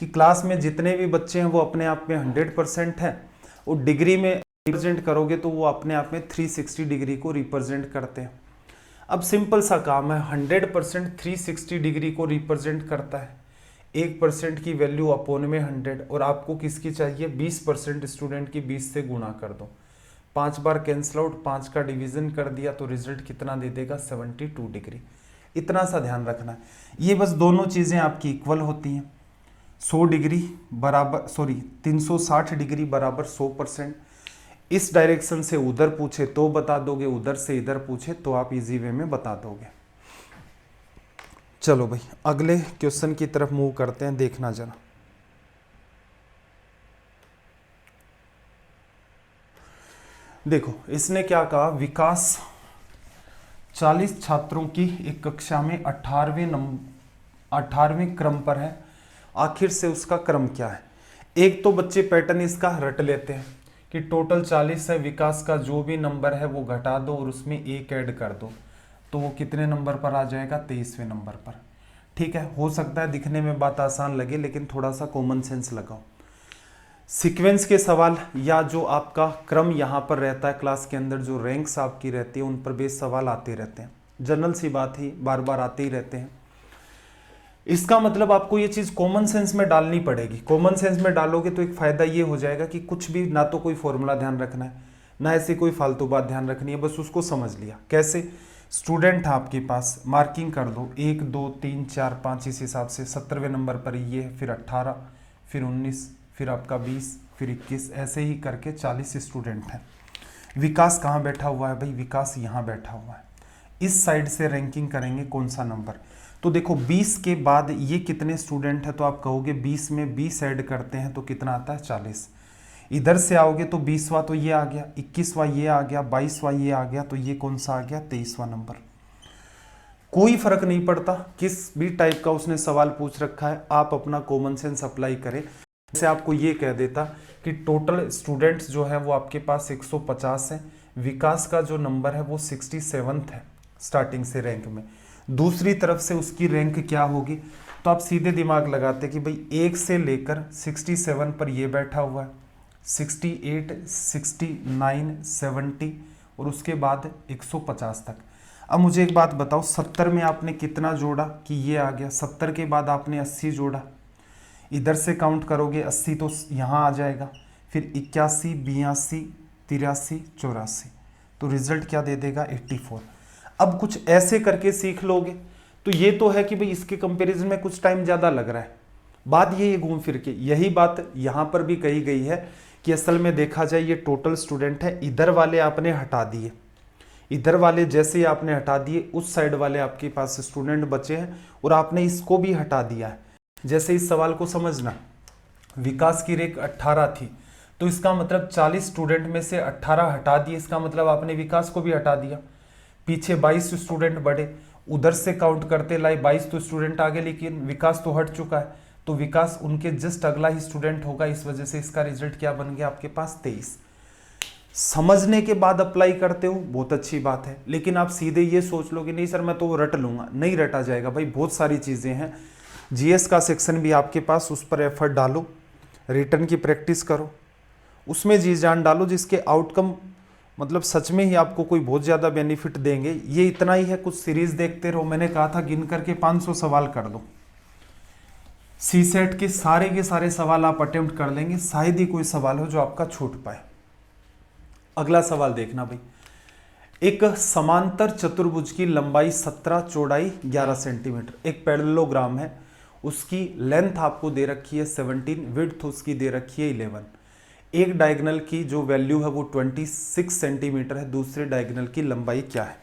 कि क्लास में जितने भी बच्चे हैं वो अपने आप में 100% हैं, और डिग्री में रिप्रेजेंट करोगे तो वो अपने आप में 360 डिग्री को रिप्रेजेंट करते हैं। अब सिंपल सा काम है, 100% 360 डिग्री को रिप्रेजेंट करता है, 1% की वैल्यू अपॉन में 100, और आपको किसकी चाहिए, 20% स्टूडेंट की 20 से गुणा कर दो, 5 बार कैंसिल आउट, 5 का डिवीजन कर दिया तो रिजल्ट कितना दे देगा, 72 डिग्री। इतना सा ध्यान रखना है। ये बस दोनों चीज़ें आपकी इक्वल होती हैं, 100 डिग्री बराबर 360 डिग्री बराबर 100%। इस डायरेक्शन से उधर पूछे तो बता दोगे, उधर से इधर पूछे तो आप इजी वे में बता दोगे। चलो भाई अगले क्वेश्चन की तरफ मूव करते हैं, देखना जरा। देखो इसने क्या कहा, विकास 40 छात्रों की एक कक्षा में 18वें क्रम पर है, आखिर से उसका क्रम क्या है। एक तो बच्चे पैटर्न इसका रट लेते हैं कि टोटल 40 है, विकास का जो भी नंबर है वो घटा दो और उसमें एक ऐड कर दो, तो वो कितने नंबर पर आ जाएगा, 23वें नंबर पर। ठीक है, हो सकता है दिखने में बात आसान लगे लेकिन थोड़ा सा कॉमन सेंस लगाओ। सीक्वेंस के सवाल या जो आपका क्रम यहाँ पर रहता है क्लास के अंदर, जो रैंक्स आपकी रहती है उन पर बेस सवाल आते रहते हैं, जनरल सी बात ही, बार बार आते ही रहते हैं। इसका मतलब आपको ये चीज़ कॉमन सेंस में डालनी पड़ेगी। कॉमन सेंस में डालोगे तो एक फ़ायदा ये हो जाएगा कि कुछ भी, ना तो कोई फॉर्मूला ध्यान रखना है, ना ऐसी कोई फालतू बात ध्यान रखनी है, बस उसको समझ लिया। कैसे, स्टूडेंट आपके पास, मार्किंग कर दो 1 2 3 4 5, इस हिसाब से 17वें नंबर पर ये है, फिर 18, फिर 19, फिर आपका 20, फिर 21, ऐसे ही करके 40 स्टूडेंट हैं। विकास कहाँ बैठा हुआ है भाई, विकास यहाँ बैठा हुआ है। इस साइड से रैंकिंग करेंगे कौन सा नंबर, तो देखो 20 के बाद ये कितने स्टूडेंट है, तो आप कहोगे 20 में 20 ऐड करते हैं तो कितना आता है, 40। इधर से आओगे तो 20वां तो ये आ गया, 21वां ये आ गया, 22वां ये आ गया, तो ये कौन सा आ गया, 23वां नंबर। कोई फर्क नहीं पड़ता किस भी टाइप का उसने सवाल पूछ रखा है, आप अपना कॉमन सेंस अप्लाई करें। जैसे आपको ये कह देता कि टोटल स्टूडेंट्स जो है वो आपके पास 150 है, विकास का जो नंबर है वो 67th है स्टार्टिंग से रैंक में, दूसरी तरफ से उसकी रैंक क्या होगी, तो आप सीधे दिमाग लगाते कि भाई 1 से लेकर 67 पर ये बैठा हुआ है, 68, 69, 70 और उसके बाद 150 तक। अब मुझे एक बात बताओ, 70 में आपने कितना जोड़ा कि ये आ गया, 70 के बाद आपने 80 जोड़ा, इधर से काउंट करोगे 80 तो यहाँ आ जाएगा, फिर 81, 82, 83, 84, तो रिजल्ट क्या दे देगा, 84। अब कुछ ऐसे करके सीख लोगे तो ये तो है कि भाई इसके कंपैरिजन में कुछ टाइम ज़्यादा लग रहा है। बात ये घूम फिर के यही बात यहाँ पर भी कही गई है कि असल में देखा जाए ये टोटल स्टूडेंट है, इधर वाले आपने हटा दिए, इधर वाले जैसे ही आपने हटा दिए उस साइड वाले आपके पास स्टूडेंट बचे हैं और आपने इसको भी हटा दिया है। जैसे इस सवाल को समझना, विकास की रैंक 18 थी तो इसका मतलब 40 स्टूडेंट में से 18 हटा दिए, इसका मतलब आपने विकास को भी हटा दिया। पीछे 22 स्टूडेंट बढ़े, उधर से काउंट करते लाए 22 तो स्टूडेंट आगे, लेकिन विकास तो हट चुका है तो विकास उनके जस्ट अगला ही स्टूडेंट होगा, इस वजह से इसका रिजल्ट क्या बन गया आपके पास 23। समझने के बाद अप्लाई करते हो बहुत अच्छी बात है, लेकिन आप सीधे ये सोच लो कि नहीं सर मैं तो रट लूंगा, नहीं रटा जाएगा भाई। बहुत सारी चीज़ें हैं, जीएस का सेक्शन भी आपके पास, उस पर एफर्ट डालो, रिटर्न की प्रैक्टिस करो, उसमें जी जान डालो, जिसके आउटकम मतलब सच में ही आपको कोई बहुत ज़्यादा बेनिफिट देंगे। ये इतना ही है, कुछ सीरीज़ देखते रहो, मैंने कहा था गिन करके 500 सवाल कर दो, सी सेट के सारे सवाल आप अटेम्प्ट कर लेंगे, शायद ही कोई सवाल हो जो आपका छूट पाए। अगला सवाल देखना भाई, एक समांतर चतुर्भुज की लंबाई 17, चौड़ाई 11 सेंटीमीटर, एक पैरेललोग्राम है, उसकी लेंथ आपको दे रखी है 17, विड्थ उसकी दे रखी है 11। एक डायगोनल की जो वैल्यू है वो 26 सेंटीमीटर है, दूसरे डायगोनल की लंबाई क्या है।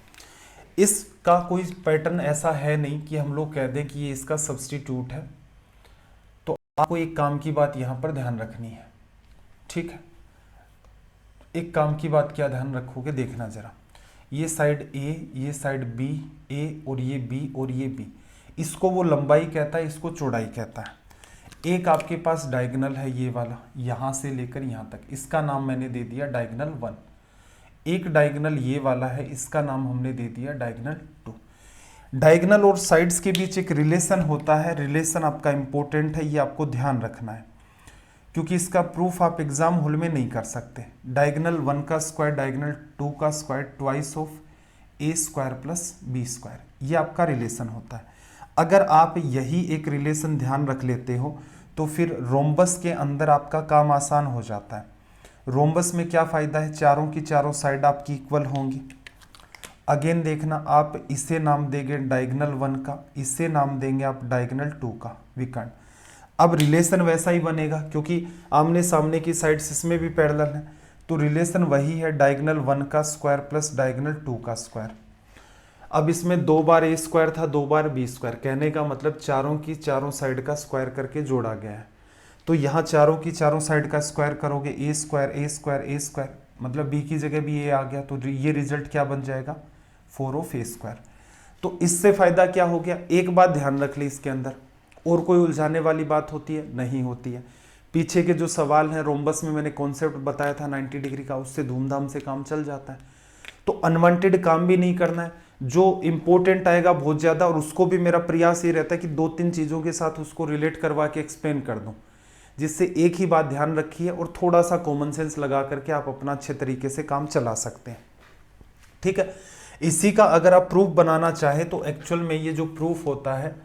इसका कोई पैटर्न ऐसा है नहीं कि हम लोग कह दें कि ये इसका सब्स्टिट्यूट है, तो आपको एक काम की बात यहाँ पर ध्यान रखनी है, ठीक है। एक काम की बात क्या ध्यान रखोगे, देखना जरा, ये साइड ए, ये साइड बी, ए और ये बी और ये बी, इसको वो लंबाई कहता है, इसको चौड़ाई कहता है। एक आपके पास डायगोनल है ये वाला, यहाँ से लेकर यहाँ तक, इसका नाम मैंने दे दिया डायगोनल 1। एक डायगोनल ये वाला है, इसका नाम हमने दे दिया डायगोनल 2। डायगोनल और साइड्स के बीच एक रिलेशन होता है, रिलेशन आपका इंपॉर्टेंट है, ये आपको ध्यान रखना है, क्योंकि इसका प्रूफ आप एग्जाम हॉल में नहीं कर सकते। डायगोनल 1 का स्क्वायर डायगोनल 2 का square twice of A square plus B square, ये आपका रिलेशन होता है। अगर आप यही एक रिलेशन ध्यान रख लेते हो तो फिर रोम्बस के अंदर आपका काम आसान हो जाता है। रोम्बस में क्या फ़ायदा है, चारों की चारों साइड आपकी इक्वल होंगी। अगेन देखना, आप इसे नाम देंगे डायगोनल 1 का, इसे नाम देंगे आप डायगोनल 2 का, विकर्ण। अब रिलेशन वैसा ही बनेगा क्योंकि आमने सामने की साइड्स इसमें भी पैरेलल है, तो रिलेशन वही है, डायगोनल 1 का स्क्वायर प्लस डायगोनल 2 का स्क्वायर। अब इसमें 2 बार ए स्क्वायर था, 2 बार बी स्क्वायर, कहने का मतलब चारों की चारों साइड का स्क्वायर करके जोड़ा गया है। तो यहाँ चारों की चारों साइड का स्क्वायर करोगे, ए स्क्वायर ए स्क्वायर ए स्क्वायर, मतलब बी की जगह भी ए आ गया, तो ये रिजल्ट क्या बन जाएगा 4 ऑफ ए स्क्वायर। तो इससे फायदा क्या हो गया, एक बात ध्यान रख ली, इसके अंदर और कोई उलझाने वाली बात होती है, नहीं होती है। पीछे के जो सवाल हैं रोम्बस में मैंने कॉन्सेप्ट बताया था 90 डिग्री का, उससे धूमधाम से काम चल जाता है। तो अनवांटेड काम भी नहीं करना है, जो इंपॉर्टेंट आएगा बहुत ज़्यादा, और उसको भी मेरा प्रयास ये रहता है कि 2-3 चीज़ों के साथ उसको रिलेट करवा के एक्सप्लेन कर दूं, जिससे एक ही बात ध्यान रखिए और थोड़ा सा कॉमन सेंस लगा करके आप अपना अच्छे तरीके से काम चला सकते हैं, ठीक है। इसी का अगर आप प्रूफ बनाना चाहें तो एक्चुअल में ये जो प्रूफ होता है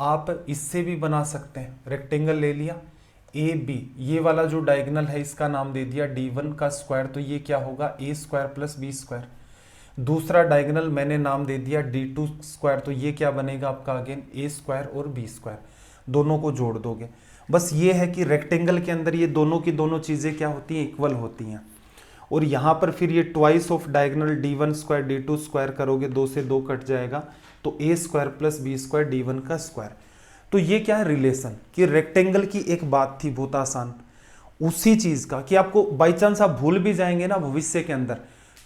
आप इससे भी बना सकते हैं। रेक्टेंगल ले लिया ए बी, ये वाला जो डायगोनल है इसका नाम दे दिया d1 का स्क्वायर, तो ये क्या होगा ए स्क्वायर प्लस बी स्क्वायर। दूसरा डायगोनल मैंने नाम दे दिया d2 स्क्वायर, तो ये क्या बनेगा आपका अगेन ए स्क्वायर और बी स्क्वायर, दोनों को जोड़ दोगे। बस ये है कि रेक्टेंगल के अंदर ये दोनों की दोनों चीज़ें क्या होती हैं, इक्वल होती हैं। और यहाँ पर फिर ये twice of diagonal d1 square d2 square करोगे, 2 से 2 कट जाएगा, तो A square plus B square d1 का स्क्वायर। तो ये क्या है रिलेशन, कि रेक्टेंगल की एक बात थी बहुत आसान, उसी चीज़ का कि आपको बाई चांस आप भूल भी जाएंगे ना भविष्य के अंदर,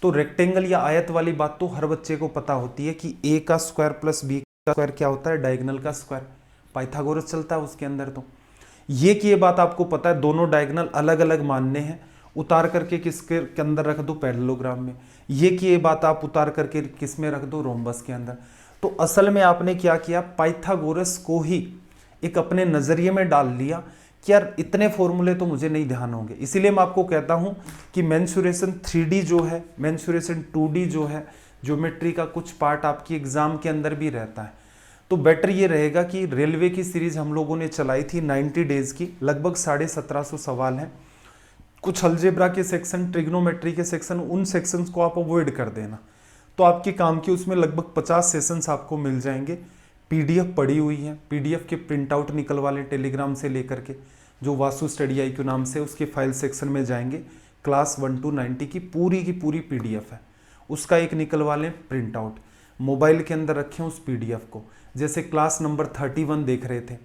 तो रेक्टेंगल या आयत वाली बात तो हर बच्चे को पता होती है कि ए का स्क्वायर प्लस बी का स्क्वायर क्या होता है, डायगोनल का स्क्वायर, पाइथागोरस चलता है उसके अंदर। तो ये कि ये बात आपको पता है, दोनों डायगोनल अलग अलग मानने हैं, उतार करके किसके के अंदर रख दो, पैरेललोग्राम में। ये कि ये बात आप उतार करके किस में रख दो, रोम्बस के अंदर। तो असल में आपने क्या किया, पाइथागोरस को ही एक अपने नजरिए में डाल लिया कि यार इतने फॉर्मूले तो मुझे नहीं ध्यान होंगे, इसीलिए मैं आपको कहता हूं कि मेंसुरेशन 3D जो है, मेंसुरेशन 2D जो है, ज्योमेट्री का कुछ पार्ट आपकी एग्जाम के अंदर भी रहता है। तो बेटर ये रहेगा कि रेलवे की सीरीज हम लोगों ने चलाई थी 90 डेज की, लगभग 1750 सवाल हैं। कुछ अलजेब्रा के सेक्शन, ट्रिग्नोमेट्री के सेक्शन, उन सेक्शंस को आप अवॉइड कर देना, तो आपके काम की उसमें लगभग 50 सेशंस आपको मिल जाएंगे। पीडीएफ पड़ी हुई है, पीडीएफ के प्रिंट आउट निकलवा लें टेलीग्राम से लेकर के, जो वासु स्टडी IQ नाम से उसके फाइल सेक्शन में जाएंगे। क्लास 1 to 90 की पूरी पीडीएफ है, उसका एक निकलवा लें प्रिंट आउट, मोबाइल के अंदर रखें उस पीडीएफ को। जैसे क्लास नंबर 31 देख रहे थे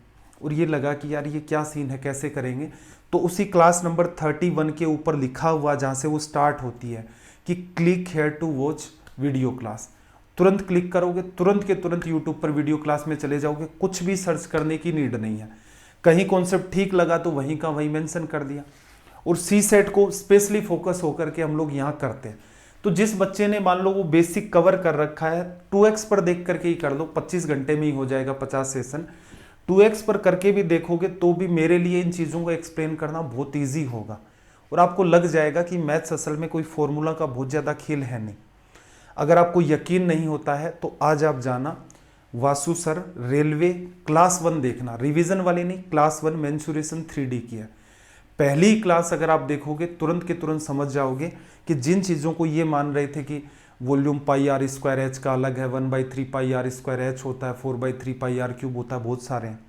और ये लगा कि यार ये क्या सीन है, कैसे करेंगे, तो उसी क्लास नंबर 31 के ऊपर लिखा हुआ जहाँ से वो स्टार्ट होती है कि click here to watch video class, तुरंत क्लिक करोगे, तुरंत के तुरंत यूट्यूब पर वीडियो क्लास में चले जाओगे। कुछ भी सर्च करने की नीड नहीं है, कहीं कॉन्सेप्ट ठीक लगा तो वहीं का वहीं मेंशन कर दिया। और सी सेट को स्पेशली फोकस होकर के हम लोग यहाँ करते हैं। तो जिस बच्चे ने मान लो वो बेसिक कवर कर रखा है, 2x पर देख करके ही कर लो, 25 घंटे में ही हो जाएगा 50 सेशन। 2x पर करके भी देखोगे तो भी मेरे लिए इन चीज़ों को एक्सप्लेन करना बहुत ईजी होगा और आपको लग जाएगा कि मैथ्स असल में कोई फॉर्मूला का बहुत ज़्यादा खेल है नहीं। अगर आपको यकीन नहीं होता है तो आज आप जाना वासु सर रेलवे क्लास 1 देखना, रिवीजन वाली नहीं, क्लास 1 मेंसुरेशन 3D की है। पहली क्लास अगर आप देखोगे तुरंत के तुरंत समझ जाओगे कि जिन चीज़ों को ये मान रहे थे कि volume pi R square H का अलग है, 1/3 पाई आर स्क्वायर एच होता है, 4/3 पाई आर क्यूब होता है, बहुत सारे हैं।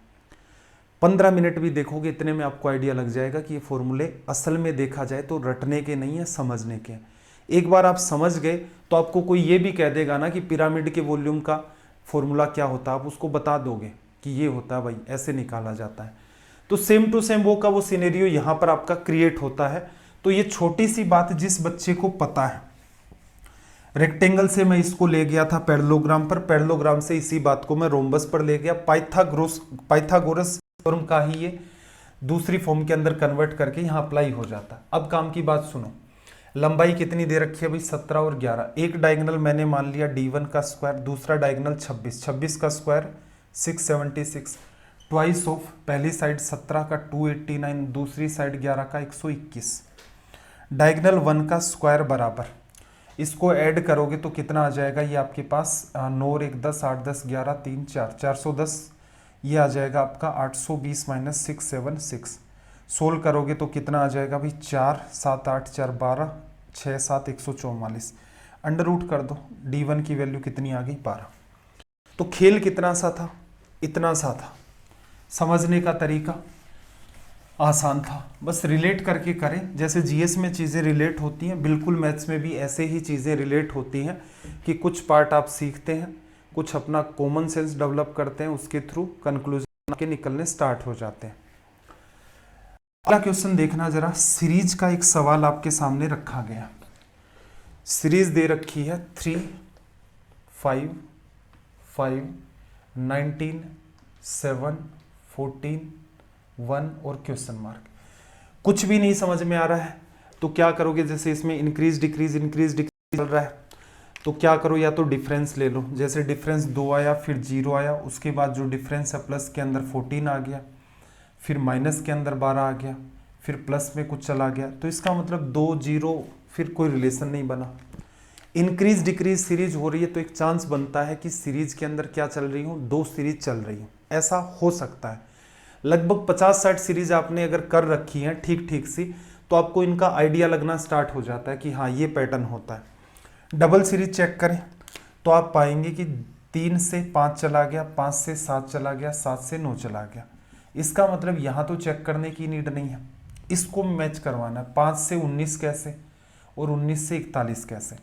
15 मिनट भी देखोगे इतने में आपको आइडिया लग जाएगा कि ये फॉर्मूले असल में देखा जाए तो रटने के नहीं है, समझने के। एक बार आप समझ गए तो आपको कोई ये भी कह देगा ना कि पिरामिड के वॉल्यूम का फॉर्मूला क्या होता है, आप उसको बता दोगे कि ये होता है भाई, ऐसे निकाला जाता है। तो सेम टू सेम वो का वो सिनेरियो यहाँ पर आपका क्रिएट होता है। तो ये छोटी सी बात जिस बच्चे को पता है, रेक्टेंगल से मैं इसको ले गया था पैरेललोग्राम पर, पैरेललोग्राम से इसी बात को मैं रोम्बस पर ले गया, पाइथागोरस फॉर्म का ही ये दूसरी फॉर्म के अंदर कन्वर्ट करके यहाँ अप्लाई हो जाता है। अब काम की बात सुनो, लंबाई कितनी दे रखी है भाई, 17 और 11। एक डायगोनल मैंने मान लिया D1 का स्क्वायर, दूसरा डायगोनल 26 का स्क्वायर 676, ट्वाइस ऑफ पहली साइड 17 का 289, दूसरी साइड 11 का 121। डायगोनल 1 का स्क्वायर बराबर, इसको ऐड करोगे तो कितना आ जाएगा, ये आपके पास 9 और 1 10, 8 10 11 3 4 410, ये आ जाएगा आपका 820 माइनस 676। सोल्व करोगे तो कितना आ जाएगा भाई, 4 7 8 4 12 6 7 144। अंडर रूट कर दो, D1 की वैल्यू कितनी आ गई, 12। तो खेल कितना सा था, इतना सा था। समझने का तरीका आसान था, बस रिलेट करके करें। जैसे जीएस में चीज़ें रिलेट होती हैं, बिल्कुल मैथ्स में भी ऐसे ही चीज़ें रिलेट होती हैं कि कुछ पार्ट आप सीखते हैं, कुछ अपना कॉमन सेंस डेवलप करते हैं, उसके थ्रू कंक्लूजन के निकलने स्टार्ट हो जाते हैं। अगला क्वेश्चन देखना जरा, सीरीज का एक सवाल आपके सामने रखा गया। सीरीज दे रखी है 3 5 5 19 7 14 1 और क्वेश्चन मार्क। कुछ भी नहीं समझ में आ रहा है तो क्या करोगे, जैसे इसमें इंक्रीज डिक्रीज चल रहा है तो क्या करो, या तो डिफरेंस ले लो। जैसे डिफरेंस 2 आया, फिर 0 आया, उसके बाद जो डिफरेंस है प्लस के अंदर 14 आ गया, फिर माइनस के अंदर 12 आ गया, फिर प्लस में कुछ चला गया, तो इसका मतलब 2 0 फिर कोई रिलेशन नहीं बना। इंक्रीज डिक्रीज सीरीज हो रही है तो एक चांस बनता है कि सीरीज के अंदर क्या चल रही हो, 2 सीरीज चल रही हो, ऐसा हो सकता है। लगभग 50-60 सीरीज आपने अगर कर रखी है ठीक ठीक सी, तो आपको इनका आइडिया लगना स्टार्ट हो जाता है कि हाँ ये पैटर्न होता है। डबल सीरीज चेक करें तो आप पाएंगे कि 3 से 5 चला गया, 5 से 7 चला गया, 7 से 9 चला गया। इसका मतलब यहाँ तो चेक करने की नीड नहीं है, इसको मैच करवाना है। 5 से 19 कैसे और 19 से 41 कैसे,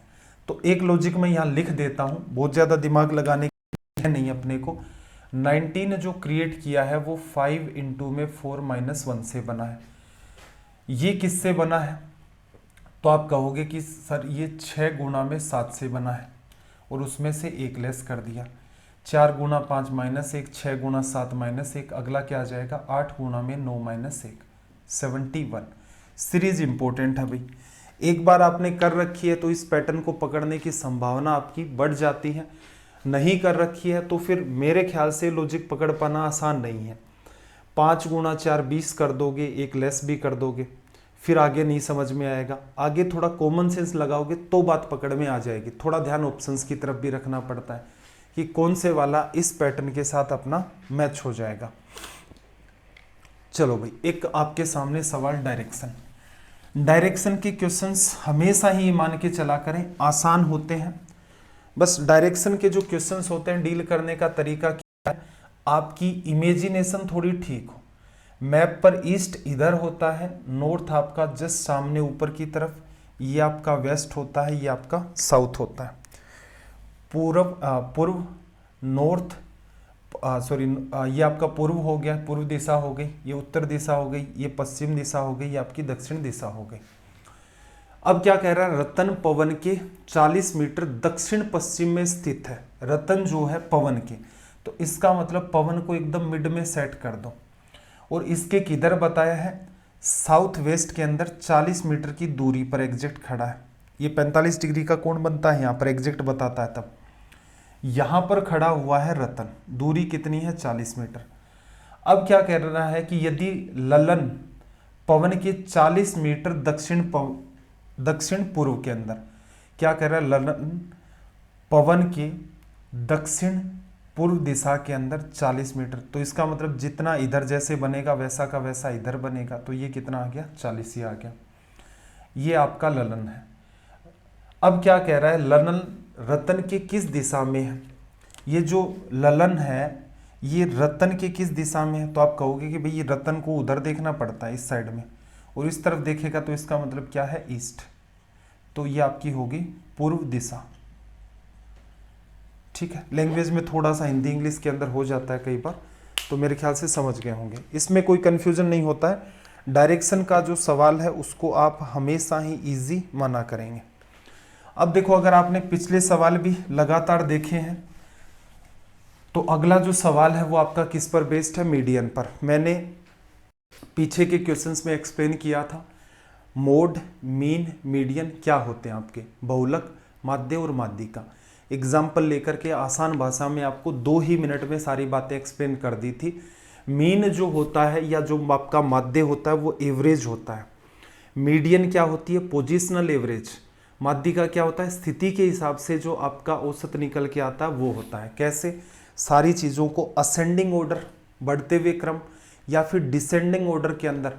तो एक लॉजिक मैं यहाँ लिख देता हूँ, बहुत ज़्यादा दिमाग लगाने की नहीं अपने को। 19 जो क्रिएट किया है वो 5 इंटू में 4 माइनस 1 से बना है। ये किससे बना है, तो आप कहोगे कि सर ये 6 गुना में 7 से बना है और उसमें से 1 लेस कर दिया। 4 गुना 5 माइनस 1, 6 गुना 7 माइनस 1, अगला क्या आ जाएगा, 8 गुना में 9 माइनस 1, 71। सीरीज इंपॉर्टेंट है भाई, एक बार आपने कर रखी है तो इस पैटर्न को पकड़ने की संभावना आपकी बढ़ जाती है। नहीं कर रखी है तो फिर मेरे ख्याल से लॉजिक पकड़ पाना आसान नहीं है। 5 गुना 4 20 कर दोगे, 1 लेस भी कर दोगे, फिर आगे नहीं समझ में आएगा। आगे थोड़ा कॉमन सेंस लगाओगे तो बात पकड़ में आ जाएगी। थोड़ा ध्यान ऑप्शंस की तरफ भी रखना पड़ता है कि कौन से वाला इस पैटर्न के साथ अपना मैच हो जाएगा। चलो भाई, एक आपके सामने सवाल डायरेक्शन के क्वेश्चंस हमेशा ही मान के चला करें आसान होते हैं। बस डायरेक्शन के जो क्वेश्चंस होते हैं डील करने का तरीका क्या है, आपकी इमेजिनेशन थोड़ी ठीक हो। मैप पर ईस्ट इधर होता है, नॉर्थ आपका जस्ट सामने ऊपर की तरफ, ये आपका वेस्ट होता है, ये आपका साउथ होता है। पूर्व नॉर्थ सॉरी ये आपका पूर्व हो गया, पूर्व दिशा हो गई, ये उत्तर दिशा हो गई, ये पश्चिम दिशा हो गई, ये आपकी दक्षिण दिशा हो गई। अब क्या कह रहा है, रतन पवन के 40 मीटर दक्षिण पश्चिम में स्थित है। रतन जो है पवन के, तो इसका मतलब पवन को एकदम मिड में सेट कर दो। और इसके किधर बताया है, साउथ वेस्ट के अंदर 40 मीटर की दूरी पर एग्जैक्ट खड़ा है। ये 45 डिग्री का कोण बनता है, यहाँ पर एग्जैक्ट बताता है। तब यहाँ पर खड़ा हुआ है रतन, दूरी कितनी है, 40 मीटर। अब क्या कह रहा है कि यदि ललन पवन के 40 मीटर दक्षिण पूर्व के अंदर, क्या कह रहा है, ललन पवन के दक्षिण पूर्व दिशा के अंदर 40 मीटर, तो इसका मतलब जितना इधर जैसे बनेगा वैसा का वैसा इधर बनेगा, तो ये कितना आ गया, 40 ही आ गया। ये आपका ललन है। अब क्या कह रहा है, ललन रतन के किस दिशा में है, ये जो ललन है ये रतन के किस दिशा में है, तो आप कहोगे कि भाई ये रतन को उधर देखना पड़ता है, इस साइड में, और इस तरफ देखेगा तो इसका मतलब क्या है, ईस्ट, तो ये आपकी होगी पूर्व दिशा। ठीक है, लैंग्वेज में थोड़ा सा हिंदी इंग्लिश के अंदर हो जाता है कई बार, तो मेरे ख्याल से समझ गए होंगे, इसमें कोई कंफ्यूजन नहीं होता है। डायरेक्शन का जो सवाल है उसको आप हमेशा ही इजी माना करेंगे। अब देखो, अगर आपने पिछले सवाल भी लगातार देखे हैं तो अगला जो सवाल है वो आपका किस पर बेस्ड है, मीडियन पर। मैंने पीछे के क्वेश्चंस में एक्सप्लेन किया था मोड, मीन, मीडियन क्या होते हैं आपके, बहुलक, माध्य और माध्यिका। एग्जाम्पल लेकर के आसान भाषा में आपको 2 ही मिनट में सारी बातें एक्सप्लेन कर दी थी। मीन जो होता है या जो आपका माध्य होता है वो एवरेज होता है। मीडियन क्या होती है, पोजिशनल एवरेज। माध्यिका क्या होता है, स्थिति के हिसाब से जो आपका औसत निकल के आता है वो होता है। कैसे, सारी चीज़ों को असेंडिंग ऑर्डर, बढ़ते हुए क्रम, या फिर डिसेंडिंग ऑर्डर के अंदर,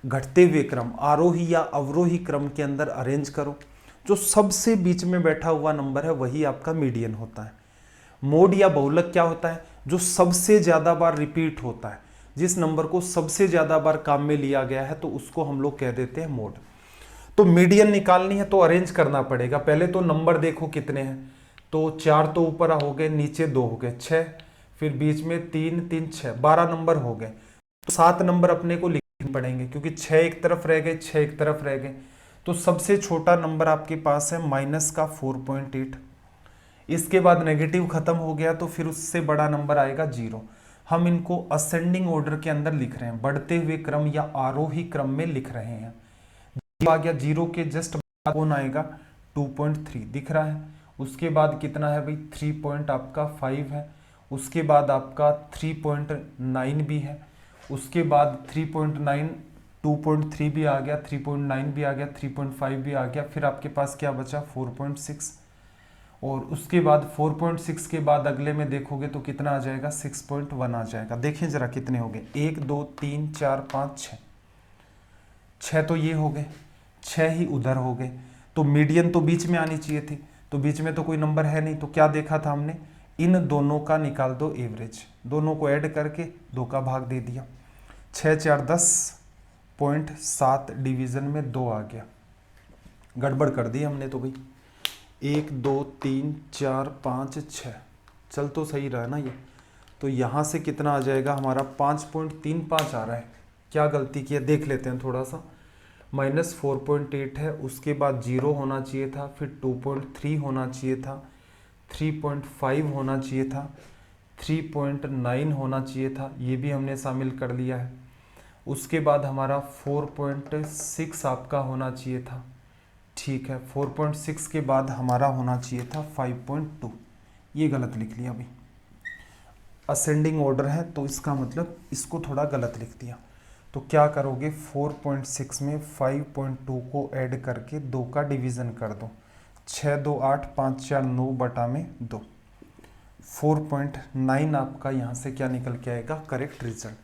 घटते हुए क्रम, आरोही या अवरोही क्रम के अंदर अरेंज करो। जो सबसे बीच में बैठा हुआ नंबर है वही आपका मीडियन होता है। मोड या बहुलक क्या होता है, जो सबसे ज़्यादा बार रिपीट होता है, जिस नंबर को सबसे ज़्यादा बार काम में लिया गया है तो उसको हम लोग कह देते हैं मोड। तो मीडियन निकालनी है तो अरेंज करना पड़ेगा। पहले तो नंबर देखो कितने हैं, तो 4 तो ऊपर हो गए, नीचे 2 हो गए, 6, फिर बीच में 3 3 6, 12 नंबर हो गए। तो 7 नंबर अपने को लिखने पड़ेंगे क्योंकि 6 एक तरफ रह गए, 6 एक तरफ रह गए। तो सबसे छोटा नंबर आपके पास है माइनस का 4.8। इसके बाद नेगेटिव खत्म हो गया तो फिर उससे बड़ा नंबर आएगा 0। हम इनको असेंडिंग ऑर्डर के अंदर लिख रहे हैं, बढ़ते हुए क्रम या आरोही क्रम में लिख रहे हैं। आ गया 0 के जस्ट बाद कौन आएगा, 2.3 दिख रहा है। उसके बाद कितना है भाई, 3 पॉइंट आपका 5 है। उसके बाद आपका 3.9 भी है। उसके बाद 3.9, 2.3 भी आ गया, 3.9 भी आ गया, 3.5 भी आ गया। फिर आपके पास क्या बचा, 4.6। और उसके बाद 4.6 के बाद अगले में देखोगे तो कितना आ जाएगा, 6.1 आ जाएगा। देखें जरा कितने हो गए, 1 2 3 4 5 6, 6 तो ये हो गए, 6 ही उधर हो गए। तो मीडियन तो बीच में आनी चाहिए थी, तो बीच में तो कोई नंबर है नहीं। तो क्या देखा था हमने, इन दोनों का निकाल दो एवरेज, दोनों को ऐड करके 2 का भाग दे दिया। 6 4 10.7 डिवीजन में 2 आ गया। गड़बड़ कर दी हमने तो भाई, 1 2 3 4 5 6, चल तो सही रहा ना ये। तो यहाँ से कितना आ जाएगा हमारा, 5.35 आ रहा है। क्या गलती किया देख लेते हैं थोड़ा सा। -4.8 है, उसके बाद 0 होना चाहिए था, फिर 2.3 होना चाहिए था, 3.5 होना चाहिए था, 3.9 होना चाहिए था, ये भी हमने शामिल कर लिया है। उसके बाद हमारा 4.6 आपका होना चाहिए था, ठीक है। 4.6 के बाद हमारा होना चाहिए था 5.2, ये गलत लिख लिया अभी। असेंडिंग ऑर्डर है तो इसका मतलब इसको थोड़ा गलत लिख दिया। तो क्या करोगे, 4.6 में 5.2 को ऐड करके 2 का डिवीज़न कर दो। 6 2 8 5 4 9 बटा में 2, 4.9 आपका यहाँ से क्या निकल के आएगा, करेक्ट रिजल्ट।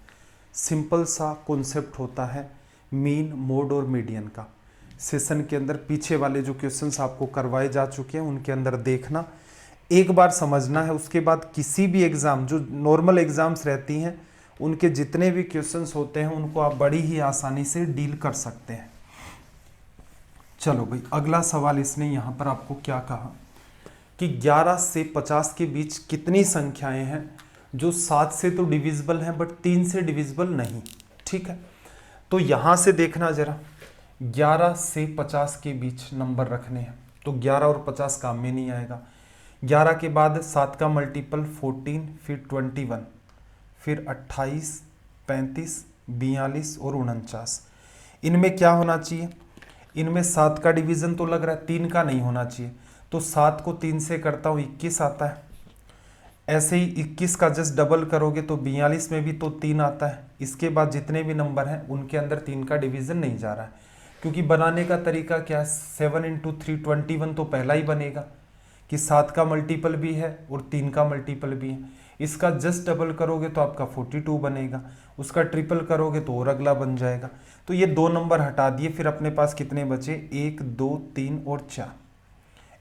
सिंपल सा कॉन्सेप्ट होता है मीन, मोड और मीडियन का। सेशन के अंदर पीछे वाले जो क्वेश्चंस आपको करवाए जा चुके हैं उनके अंदर देखना, एक बार समझना है, उसके बाद किसी भी एग्ज़ाम जो नॉर्मल एग्ज़ाम्स रहती हैं उनके जितने भी क्वेश्चंस होते हैं उनको आप बड़ी ही आसानी से डील कर सकते हैं। चलो भाई, अगला सवाल इसने यहाँ पर आपको क्या कहा कि 11 से 50 के बीच कितनी संख्याएं हैं जो 7 से तो डिविजिबल हैं बट 3 से डिविजिबल नहीं। ठीक है, तो यहाँ से देखना जरा, 11 से 50 के बीच नंबर रखने हैं तो 11 और 50 काम में नहीं आएगा। 11 के बाद 7 का मल्टीपल 14, फिर 21, फिर 28, 35, 42 और 49। इनमें क्या होना चाहिए, इनमें 7 का डिवीज़न तो लग रहा है, 3 का नहीं होना चाहिए। तो 7 को 3 से करता हूँ 21 आता है। ऐसे ही 21 का जस्ट डबल करोगे तो 42 में भी तो 3 आता है। इसके बाद जितने भी नंबर हैं उनके अंदर 3 का डिवीज़न नहीं जा रहा है, क्योंकि बनाने का तरीका क्या है, 7 × 3 21 तो पहला ही बनेगा कि 7 का मल्टीपल भी है और 3 का मल्टीपल भी है। इसका जस्ट डबल करोगे तो आपका 42 बनेगा, उसका ट्रिपल करोगे तो और अगला बन जाएगा। तो ये 2 नंबर हटा दिए, फिर अपने पास कितने बचे, 1, 2, 3 और 4।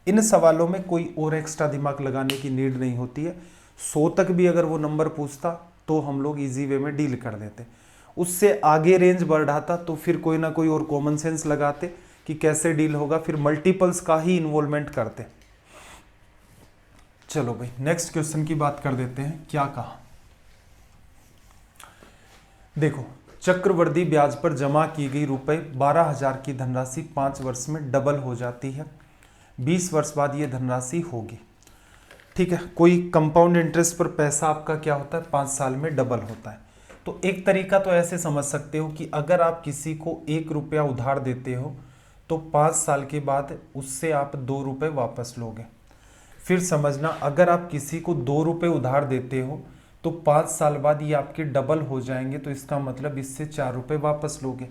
इन सवालों में कोई और एक्स्ट्रा दिमाग लगाने की नीड नहीं होती है। 100 तक भी अगर वो नंबर पूछता तो हम लोग इजी वे में डील कर देते, उससे आगे रेंज बढ़ाता तो फिर कोई ना कोई और कॉमन सेंस लगाते कि कैसे डील होगा, फिर मल्टीपल्स का ही इन्वॉल्वमेंट करते। चलो भाई, नेक्स्ट क्वेश्चन की बात कर देते हैं। क्या कहा, देखो, चक्रवृद्धि ब्याज पर जमा की गई रुपए 12,000 की धनराशि 5 वर्ष में डबल हो जाती है। 20 वर्ष बाद ये धनराशि होगी। ठीक है, कोई कंपाउंड इंटरेस्ट पर पैसा आपका क्या होता है, 5 साल में डबल होता है। तो एक तरीका तो ऐसे समझ सकते हो कि अगर आप किसी को 1 रुपया उधार देते हो तो 5 साल के बाद उससे आप 2 रुपये वापस लोगे। फिर समझना, अगर आप किसी को 2 रुपये उधार देते हो तो 5 साल बाद ये आपके डबल हो जाएंगे, तो इसका मतलब इससे 4 रुपये वापस लोगे।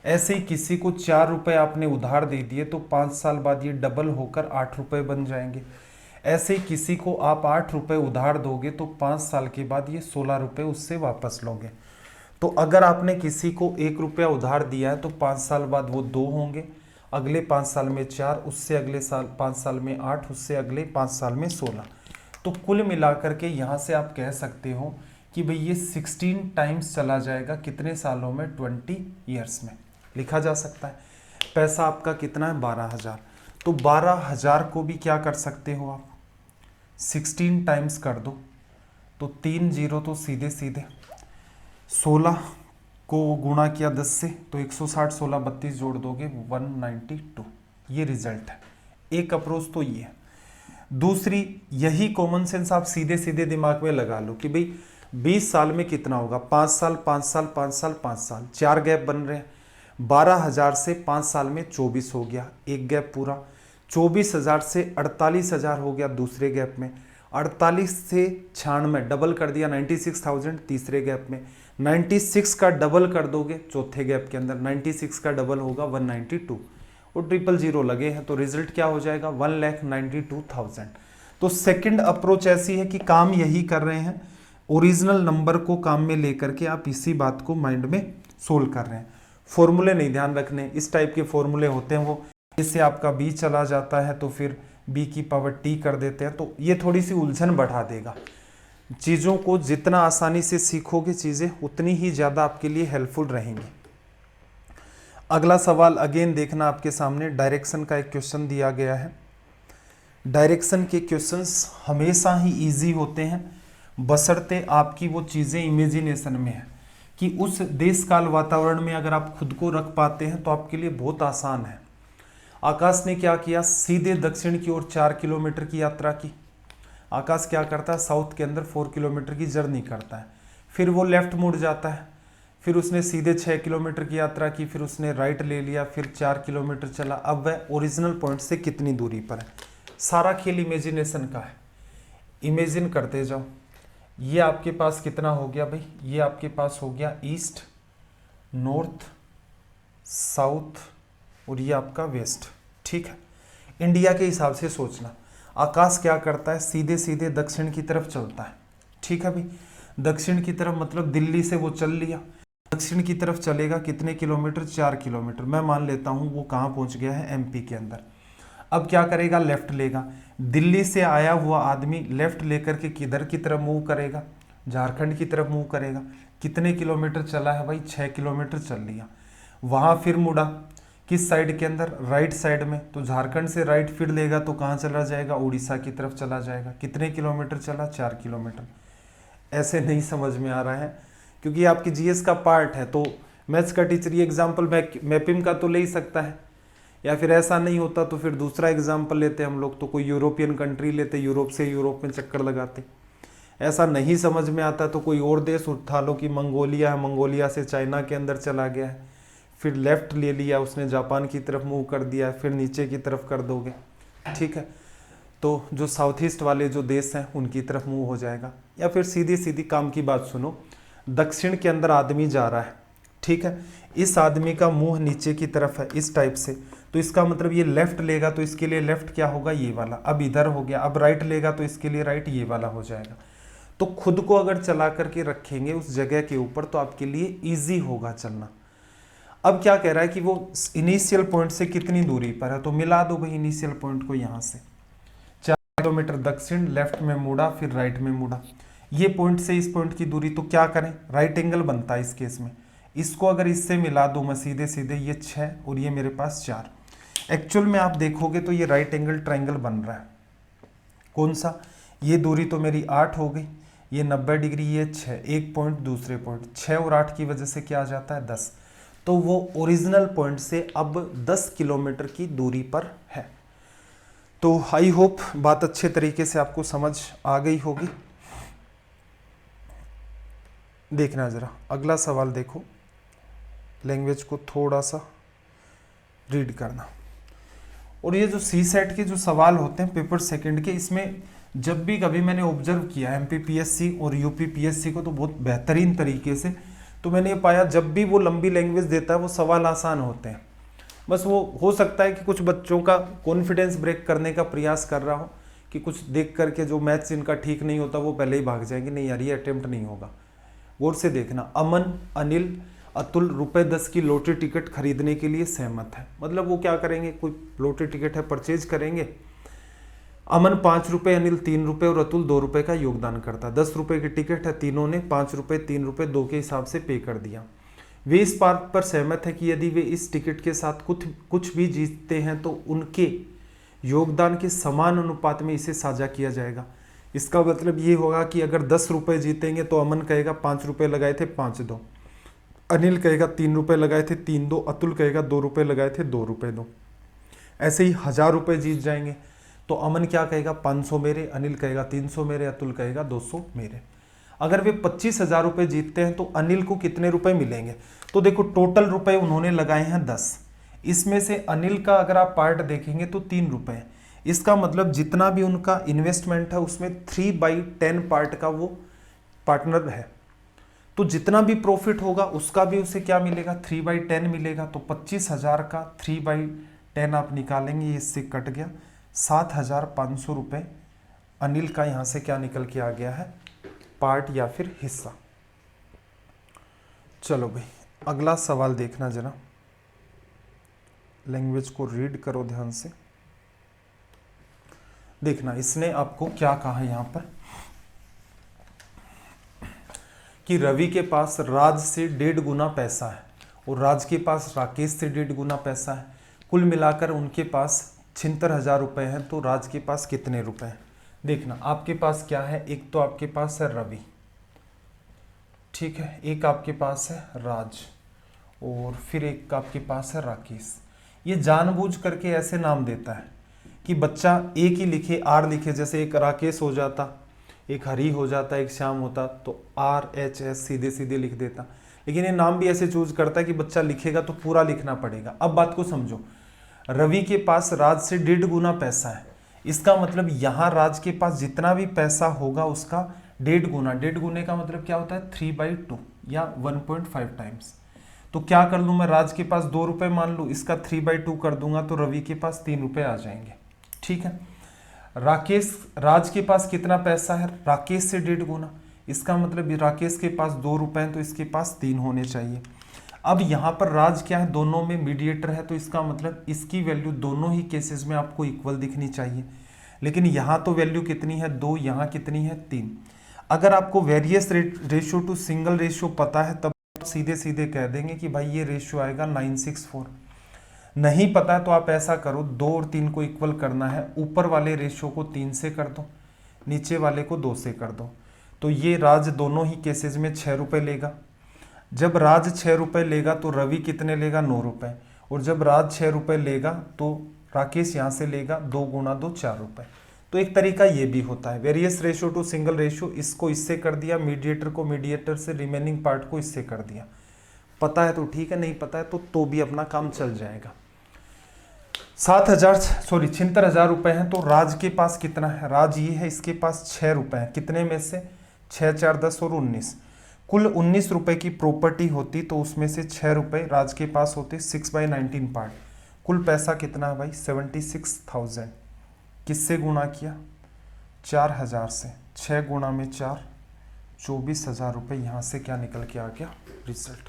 ऐसे ही किसी को 4 रुपये आपने उधार दे दिए तो 5 साल बाद ये डबल होकर 8 रुपये बन जाएंगे। ऐसे ही किसी को आप 8 रुपये उधार दोगे तो 5 साल के बाद ये 16 रुपये उससे वापस लोगे। तो अगर आपने किसी को 1 रुपया उधार दिया है तो 5 साल बाद वो 2 होंगे, अगले 5 साल में 4, उससे अगले साल 5 साल में 8, उससे अगले 5 साल में 16। तो कुल मिलाकर के यहाँ से आप कह सकते हो कि भाई ये 16 टाइम्स चला जाएगा, कितने सालों में, 20 ईयर्स में लिखा जा सकता है। पैसा आपका कितना है, 12,000। तो 12,000 को भी क्या कर सकते हो आप, 16 टाइम्स कर दो तो 3 जीरो तो सीधे सीधे, 16 को गुणा किया 10 से तो 160, 16, 32 जोड़ दोगे 192। ये रिजल्ट है। एक अप्रोच तो ये है। दूसरी, यही कॉमन सेंस आप सीधे सीधे दिमाग में लगा लो कि भाई 20 साल में कितना होगा, 5 साल 5 साल 5 साल 5 साल, 4 गैप बन रहे हैं। 12,000 से 5 साल में 24 हो गया, एक गैप पूरा। 24,000 से 48,000 हो गया दूसरे गैप में। 48 से 96 डबल कर दिया 96,000 तीसरे गैप में। 96 का डबल कर दोगे चौथे गैप के अंदर, 96 का डबल होगा 192 और ट्रिपल जीरो लगे हैं, तो रिजल्ट क्या हो जाएगा, 1,92,000। तो सेकंड अप्रोच ऐसी है कि काम यही कर रहे हैं, ओरिजिनल नंबर को काम में लेकर के आप इसी बात को माइंड में सोल्व कर रहे हैं। फॉर्मूले नहीं ध्यान रखने, इस टाइप के फॉर्मूले होते हैं, वो इससे आपका b चला जाता है तो फिर b की पावर t कर देते हैं, तो ये थोड़ी सी उलझन बढ़ा देगा। चीज़ों को जितना आसानी से सीखोगे चीज़ें उतनी ही ज़्यादा आपके लिए हेल्पफुल रहेंगी। अगला सवाल अगेन देखना आपके सामने, डायरेक्शन का एक क्वेश्चन दिया गया है। डायरेक्शन के क्वेश्चंस हमेशा ही इजी होते हैं बशर्ते आपकी वो चीज़ें इमेजिनेशन में है कि उस देश काल वातावरण में अगर आप खुद को रख पाते हैं तो आपके लिए बहुत आसान है। आकाश ने क्या किया, सीधे दक्षिण की ओर 4 किलोमीटर की यात्रा की। आकाश क्या करता है, साउथ के अंदर 4 किलोमीटर की जर्नी करता है, फिर वो लेफ्ट मुड़ जाता है, फिर उसने सीधे 6 किलोमीटर की यात्रा की, फिर उसने राइट ले लिया, फिर 4 किलोमीटर चला। अब वह ओरिजिनल पॉइंट से कितनी दूरी पर है। सारा खेल इमेजिनेशन का है, इमेजिन करते जाओ। ये आपके पास कितना हो गया भाई, ये आपके पास हो गया ईस्ट, नॉर्थ, साउथ और ये आपका वेस्ट। ठीक है, इंडिया के हिसाब से सोचना। आकाश क्या करता है, सीधे सीधे दक्षिण की तरफ चलता है। ठीक है भाई, दक्षिण की तरफ मतलब दिल्ली से वो चल लिया, दक्षिण की तरफ चलेगा कितने किलोमीटर, 4 किलोमीटर। मैं मान लेता हूँ वो कहाँ पहुँच गया है, एमपी के अंदर। अब क्या करेगा, लेफ्ट लेगा। दिल्ली से आया हुआ आदमी लेफ्ट लेकर के किधर की तरफ मूव करेगा, झारखंड की तरफ मूव करेगा। कितने किलोमीटर चला है भाई, 6 किलोमीटर चल लिया। वहाँ फिर मुड़ा, किस साइड के अंदर, राइट साइड में। तो झारखंड से राइट फिर लेगा तो कहाँ चला जाएगा, उड़ीसा की तरफ चला जाएगा। कितने किलोमीटर चला, 4 किलोमीटर। ऐसे नहीं समझ में आ रहा है क्योंकि आपकी जीएस का पार्ट है, तो मैथ्स का टीचर ये एग्जाम्पल मैपिंग का तो ले ही सकता है, या फिर ऐसा नहीं होता तो फिर दूसरा एग्जाम्पल लेते हम लोग, तो कोई यूरोपियन कंट्री लेते, यूरोप से यूरोप में चक्कर लगाते। ऐसा नहीं समझ में आता तो कोई और देश उठा लो कि मंगोलिया है, मंगोलिया से चाइना के अंदर चला गया है, फिर लेफ्ट ले लिया उसने, जापान की तरफ मूव कर दिया, फिर नीचे की तरफ कर दोगे, ठीक है। तो जो साउथ ईस्ट वाले जो देश हैं उनकी तरफ मूव हो जाएगा। या फिर सीधी सीधी काम की बात सुनो, दक्षिण के अंदर आदमी जा रहा है, ठीक है, इस आदमी का मुंह नीचे की तरफ है इस टाइप से, तो इसका मतलब ये लेफ्ट लेगा तो इसके लिए लेफ्ट क्या होगा, ये वाला। अब इधर हो गया, अब राइट लेगा तो इसके लिए राइट ये वाला हो जाएगा। तो खुद को अगर चला करके रखेंगे उस जगह के ऊपर तो आपके लिए ईजी होगा चलना। अब क्या कह रहा है कि वो इनिशियल पॉइंट से कितनी दूरी पर है, तो मिला दो भाई इनिशियल पॉइंट को यहाँ से। 4 किलोमीटर दक्षिण, लेफ्ट में मुड़ा, फिर राइट में मुड़ा। ये पॉइंट से इस पॉइंट की दूरी, तो क्या करें, राइट एंगल बनता है इस केस में। इसको अगर इससे मिला दूं मैं सीधे सीधे, ये 6 और ये मेरे पास 4। एक्चुअल में आप देखोगे तो ये राइट एंगल ट्रायंगल बन रहा है। कौन सा, ये दूरी तो मेरी 8 हो गई, ये 90 डिग्री, ये 6, एक पॉइंट दूसरे पॉइंट, 6 और 8 की वजह से क्या आ जाता है, 10। तो वो ओरिजिनल पॉइंट से अब 10 किलोमीटर की दूरी पर है। तो आई होप बात अच्छे तरीके से आपको समझ आ गई होगी। देखना जरा अगला सवाल देखो, लैंग्वेज को थोड़ा सा रीड करना। और ये जो सी सेट के जो सवाल होते हैं पेपर सेकंड के, इसमें जब भी कभी मैंने ऑब्जर्व किया एमपीपीएससी और यूपीपीएससी को तो बहुत बेहतरीन तरीके से, तो मैंने ये पाया जब भी वो लंबी लैंग्वेज देता है वो सवाल आसान होते हैं। बस वो हो सकता है कि कुछ बच्चों का कॉन्फिडेंस ब्रेक करने का प्रयास कर रहा हो कि कुछ देख करके जो मैथ्स इनका ठीक नहीं होता वो पहले ही भाग जाएंगे, नहीं यार ये अटेम्प्ट नहीं होगा। गौर से देखना, अमन, अनिल, अतुल ₹10 की लॉटरी टिकट खरीदने के लिए सहमत है। मतलब वो क्या करेंगे, कोई लॉटरी टिकट है परचेज करेंगे। अमन 5 रुपये, अनिल 3 रुपये और अतुल 2 रुपये का योगदान करता है। 10 रुपये की टिकट है, तीनों ने 5 रुपये 3 रुपये 2 के हिसाब से पे कर दिया। वे इस बात पर सहमत है कि यदि वे इस टिकट के साथ कुछ भी जीतते हैं तो उनके योगदान के समान अनुपात में इसे साझा किया जाएगा। इसका मतलब ये होगा कि अगर 10 रुपये जीतेंगे तो अमन कहेगा 5 रुपये लगाए थे 5 दो, अनिल कहेगा 3 रुपये लगाए थे 3 दो, अतुल कहेगा 2 रुपये लगाए थे 2 रुपये दो। ऐसे ही 1000 रुपये जीत जाएंगे तो अमन क्या कहेगा, 500 मेरे, अनिल कहेगा 300 मेरे, अतुल कहेगा 200 मेरे। अगर वे 25,000 रुपये जीतते हैं तो अनिल को कितने रुपए मिलेंगे, तो देखो टोटल रुपए उन्होंने लगाए हैं 10, इसमें से अनिल का अगर आप पार्ट देखेंगे तो 3 रुपये। इसका मतलब जितना भी उनका इन्वेस्टमेंट है उसमें 3/10 पार्ट का वो पार्टनर है, तो जितना भी प्रॉफिट होगा उसका भी उसे क्या मिलेगा, 3/10 मिलेगा। तो 25,000 का 3/10 आप निकालेंगे, इससे कट गया 7,500 रुपये अनिल का यहाँ से क्या निकल के आ गया है, पार्ट या फिर हिस्सा। चलो भाई अगला सवाल देखना जरा, लैंग्वेज को रीड करो ध्यान से। देखना इसने आपको क्या कहा यहाँ पर कि रवि के पास राज से 1.5 गुना पैसा है और राज के पास राकेश से 1.5 गुना पैसा है। कुल मिलाकर उनके पास 76,000 रुपये हैं, तो राज के पास कितने रुपए हैं। देखना आपके पास क्या है, एक तो आपके पास है रवि, ठीक है, एक आपके पास है राज और फिर एक आपके पास है राकेश। ये जानबूझ करके ऐसे नाम देता है कि बच्चा एक ही लिखे, आर लिखे, जैसे एक राकेश हो जाता, एक हरी हो जाता, एक श्याम होता, तो RHS सीधे सीधे लिख देता। लेकिन ये नाम भी ऐसे चूज करता है कि बच्चा लिखेगा तो पूरा लिखना पड़ेगा। अब बात को समझो, रवि के पास राज से 1.5 गुना पैसा है, इसका मतलब यहाँ राज के पास जितना भी पैसा होगा उसका 1.5 गुना। 1.5 गुने का मतलब क्या होता है, 3/2 या 1.5 टाइम्स। तो क्या कर लूँ मैं, राज के पास 2 रुपये मान लूँ, इसका 3/2 कर दूंगा तो रवि के पास 3 रुपये आ जाएंगे, ठीक है। राकेश, राज के पास कितना पैसा है, राकेश से 1.5 गुना, इसका मतलब राकेश के पास 2 रुपये हैं तो इसके पास 3 होने चाहिए। अब यहाँ पर राज क्या है, दोनों में मीडिएटर है, तो इसका मतलब इसकी वैल्यू दोनों ही केसेस में आपको इक्वल दिखनी चाहिए। लेकिन यहाँ तो वैल्यू कितनी है 2, यहाँ कितनी है 3। अगर आपको various ratio two single ratio पता है तब सीधे सीधे कह देंगे कि भाई ये रेशियो आएगा 964। नहीं पता है तो आप ऐसा करो, 2 और 3 को इक्वल करना है, ऊपर वाले रेशियो को 3 से कर दो, नीचे वाले को 2 से कर दो। तो ये राज दोनों ही केसेस में 6 रुपये लेगा। जब राज 6 रुपये लेगा तो रवि कितने लेगा 9 रुपये, और जब राज 6 रुपये लेगा तो राकेश यहाँ से लेगा 2 गुना 2 4 रुपये। तो एक तरीका ये भी होता है, various ratio two single ratio, इसको इससे कर दिया, मीडिएटर को मीडिएटर से, रिमेनिंग पार्ट को इससे कर दिया। पता है तो ठीक है, नहीं पता है तो भी अपना काम चल जाएगा। 76,000 रुपये हैं। तो राज के पास कितना है, राज ये है, इसके पास 6 रुपये हैं। कितने में से 6 4 10 और 19, कुल 19 रुपये की प्रॉपर्टी होती तो उसमें से 6 रुपये राज के पास होते, 6/19 पार्ट। कुल पैसा कितना है भाई 76,000। किससे गुणा किया 4,000 से, 6 गुणा में 4, 24,000 रुपये। यहाँ से क्या निकल के आ गया रिजल्ट।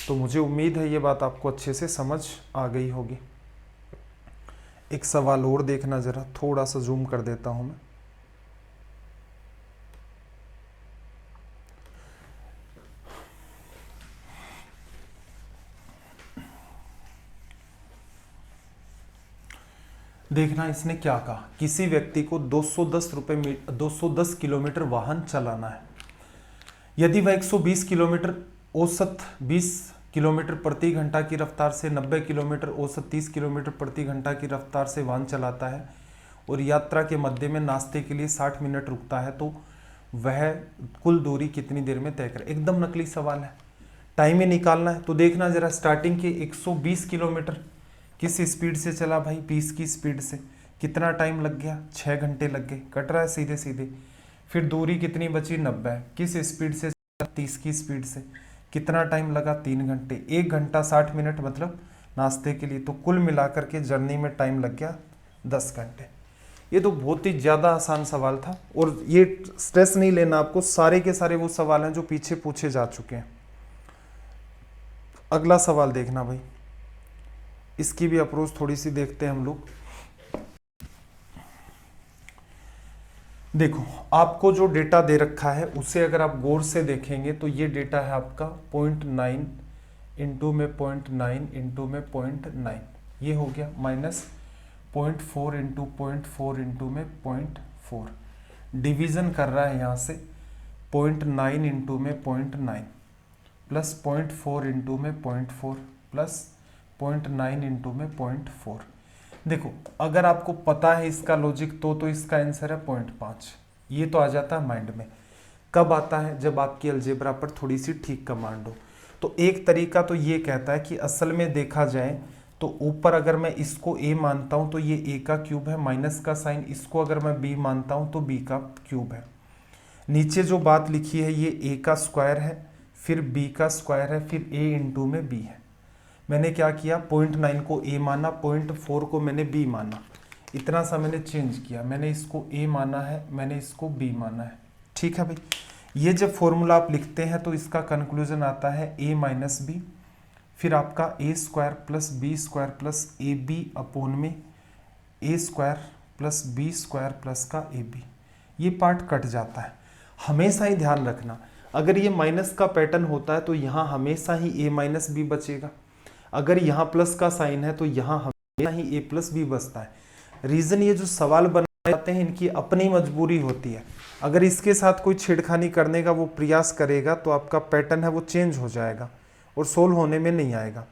तो मुझे उम्मीद है ये बात आपको अच्छे से समझ आ गई होगी। एक सवाल और देखना जरा, थोड़ा सा जूम कर देता हूं मैं। देखना इसने क्या कहा, किसी व्यक्ति को 210 किलोमीटर वाहन चलाना है। यदि वह 120 किलोमीटर औसत 20 किलोमीटर प्रति घंटा की रफ्तार से 90 किलोमीटर औसत 30 किलोमीटर प्रति घंटा की रफ्तार से वाहन चलाता है और यात्रा के मध्य में नाश्ते के लिए 60 मिनट रुकता है, तो वह कुल दूरी कितनी देर में तय करे। एकदम नकली सवाल है, टाइम ही निकालना है। तो देखना जरा, स्टार्टिंग के 120 किलोमीटर किस स्पीड से चला भाई 20 की स्पीड से, कितना टाइम लग गया 6 घंटे लग गए, कट रहा है सीधे सीधे। फिर दूरी कितनी बची 90, किस स्पीड से 30 की स्पीड से, कितना टाइम लगा 3 घंटे, 1 घंटा 60 मिनट मतलब नाश्ते के लिए। तो कुल मिलाकर के जर्नी में टाइम लग गया 10 घंटे। ये तो बहुत ही ज़्यादा आसान सवाल था, और ये स्ट्रेस नहीं लेना आपको, सारे के सारे वो सवाल हैं जो पीछे पूछे जा चुके हैं। अगला सवाल देखना भाई, इसकी भी अप्रोच थोड़ी सी देखते हैं हम लोग। देखो, आपको जो डेटा दे रखा है उसे अगर आप गौर से देखेंगे तो ये डेटा है आपका 0.9 इंटू में 0.9 इंटू में 0.9, ये हो गया, माइनस 0.4 इंटू 0.4 इंटू में 0.4, डिवीजन कर रहा है यहाँ से 0.9 इंटू में 0.9 प्लस 0.4 इंटू में 0.4 प्लस 0.9 इंटू में 0.4। देखो, अगर आपको पता है इसका लॉजिक तो इसका आंसर है 0.5। ये तो आ जाता है माइंड में। कब आता है, जब आपकी अलजेब्रा पर थोड़ी सी ठीक कमांड हो। तो एक तरीका तो ये कहता है कि असल में देखा जाए तो ऊपर अगर मैं इसको a मानता हूं तो ये a का क्यूब है, माइनस का साइन, इसको अगर मैं b मानता हूं तो b का क्यूब है। नीचे जो बात लिखी है ये a का स्क्वायर है, फिर b का स्क्वायर है, फिर a इंटू में b है। मैंने क्या किया, 0.9 को a माना, 0.4 को मैंने b माना, इतना सा मैंने चेंज किया। मैंने इसको a माना है, मैंने इसको b माना है। ठीक है भाई, ये जब फॉर्मूला आप लिखते हैं तो इसका कंक्लूजन आता है a माइनस बी, फिर आपका a square plus B square plus A B upon में a square plus B square plus का ए बी। ये पार्ट कट जाता है। हमेशा ही ध्यान रखना, अगर ये माइनस का पैटर्न होता है तो यहाँ हमेशा ही a माइनस बी बचेगा, अगर यहाँ प्लस का साइन है तो यहाँ हमेशा ही a प्लस बी बचता है। रीज़न, ये जो सवाल बनाए जाते हैं इनकी अपनी मजबूरी होती है। अगर इसके साथ कोई छेड़खानी करने का वो प्रयास करेगा तो आपका पैटर्न है वो चेंज हो जाएगा और सोल्व होने में नहीं आएगा।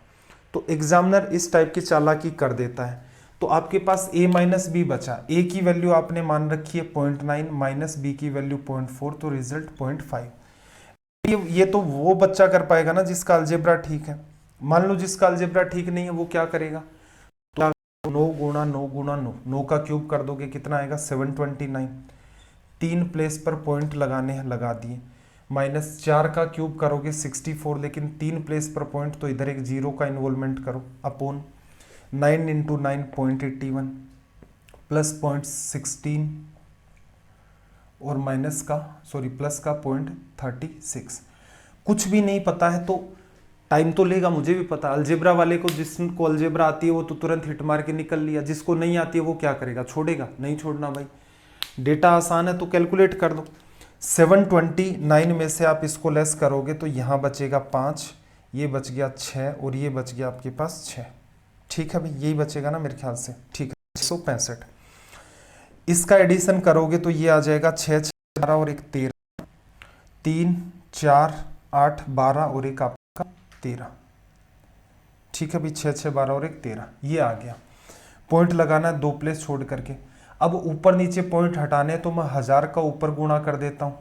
तो एग्जामिनर इस टाइप की चालाकी कर देता है। तो आपके पास a माइनस बी बचा, a की वैल्यू आपने मान रखी है 0.9 माइनस b की वैल्यू 0.4, तो रिजल्ट 0.5। ये तो वो बच्चा कर पाएगा ना जिसका अलजेब्रा ठीक है। मान लो जिसका अलजेब्रा ठीक नहीं है वो क्या करेगा, तो 9 गुणा 9 गुणा 9, 9 का क्यूब कर दोगे कितना आएगा 729। 3 प्लेस पर पॉइंट लगाने हैं, लगा दिए। माइनस 4 का क्यूब करोगे 64, लेकिन 3 प्लेस पर पॉइंट तो इधर एक जीरो का इन्वॉल्वमेंट करो, अपोन 9 इंटू 9 0.81 प्लस 0.16 और माइनस का प्लस का 0.36। कुछ भी नहीं पता है तो टाइम तो लेगा, मुझे भी पता। अलजेब्रा वाले को, जिसको अलजेब्रा आती है वो तो तुरंत हिट मार के निकल लिया, जिसको नहीं आती है वो क्या करेगा, छोड़ेगा? नहीं छोड़ना भाई। डेटा आसान है तो कैलकुलेट कर दो। 729 में से आप इसको लेस करोगे तो यहाँ बचेगा 5, ये बच गया 6 और ये बच गया आपके पास 6। ठीक है भाई, यही बचेगा ना मेरे ख्याल से। ठीक है, 165। इसका एडिशन करोगे तो ये आ जाएगा 6 6 12 और 1 13, 3 4 8 12 और 1 आपका 13। ठीक है भाई, 6 6 12 और 1 13, ये आ गया। पॉइंट लगाना है 2 प्लेस छोड़ करके। अब ऊपर नीचे पॉइंट हटाने तो मैं 1000 का ऊपर गुणा कर देता हूँ,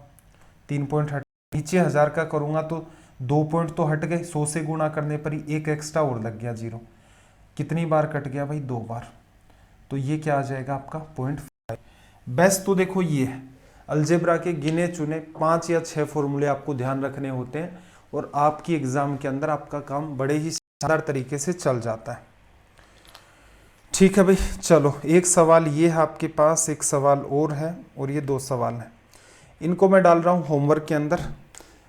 3 पॉइंट हट, नीचे 1000 का करूँगा तो 2 पॉइंट तो हट गए, 100 से गुणा करने पर ही एक एक्स्ट्रा और लग गया 0। कितनी बार कट गया भाई, 2 बार। तो ये क्या आ जाएगा आपका 0.5। बेस्ट तो देखो ये है, अलजेब्रा के गिने चुने 5 या 6 फॉर्मूले आपको ध्यान रखने होते हैं और आपकी एग्जाम के अंदर आपका काम बड़े ही शानदार तरीके से चल जाता है। ठीक है भाई, चलो एक सवाल ये है आपके पास, एक सवाल और है और ये 2 सवाल हैं। इनको मैं डाल रहा हूँ होमवर्क के अंदर,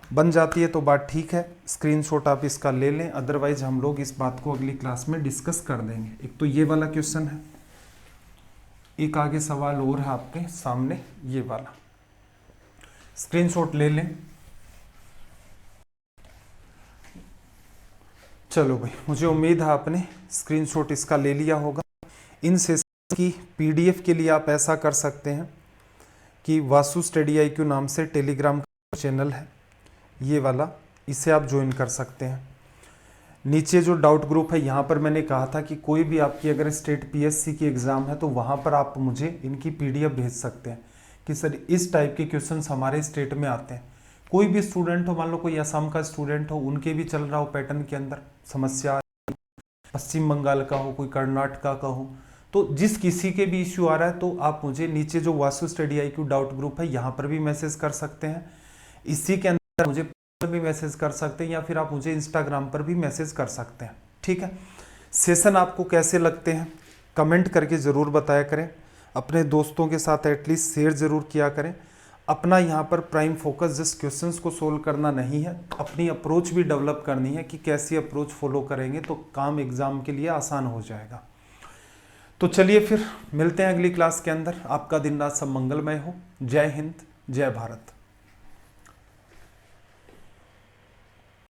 बन जाती है तो बात ठीक है, स्क्रीनशॉट आप इसका ले लें, अदरवाइज हम लोग इस बात को अगली क्लास में डिस्कस कर देंगे। एक तो ये वाला क्वेश्चन है, एक आगे सवाल और है आपके सामने, ये वाला स्क्रीनशॉट ले लें। चलो भाई, मुझे उम्मीद है आपने स्क्रीनशॉट इसका ले लिया होगा। इन सेशन की पीडीएफ के लिए आप ऐसा कर सकते हैं कि वासु स्टडी IQ नाम से टेलीग्राम का चैनल है, ये वाला, इसे आप ज्वाइन कर सकते हैं। नीचे जो डाउट ग्रुप है, यहाँ पर मैंने कहा था कि कोई भी आपकी अगर स्टेट PSC की एग्ज़ाम है तो वहाँ पर आप मुझे इनकी PDF भेज सकते हैं कि सर इस टाइप के क्वेश्चंस हमारे स्टेट में आते हैं। कोई भी स्टूडेंट हो, मान लो कोई असम का स्टूडेंट हो, उनके भी चल रहा हो पैटर्न के अंदर समस्या, पश्चिम बंगाल का हो, कोई कर्नाटका का हो, तो जिस किसी के भी इश्यू आ रहा है तो आप मुझे नीचे जो Vasu study IQ doubt group है यहाँ पर भी मैसेज कर सकते हैं, इसी के अंदर मुझे भी मैसेज कर सकते हैं, या फिर आप मुझे इंस्टाग्राम पर भी मैसेज कर सकते हैं। ठीक है, सेशन आपको कैसे लगते हैं कमेंट करके ज़रूर बताया करें, अपने दोस्तों के साथ एटलीस्ट शेयर ज़रूर किया करें। अपना यहाँ पर प्राइम फोकस जस्ट क्वेश्चंस को सोल्व करना नहीं है, अपनी अप्रोच भी डेवलप करनी है कि कैसी अप्रोच फॉलो करेंगे तो काम एग्ज़ाम के लिए आसान हो जाएगा। तो चलिए फिर मिलते हैं अगली क्लास के अंदर। आपका दिन रात सब मंगलमय हो। जय हिंद, जय भारत।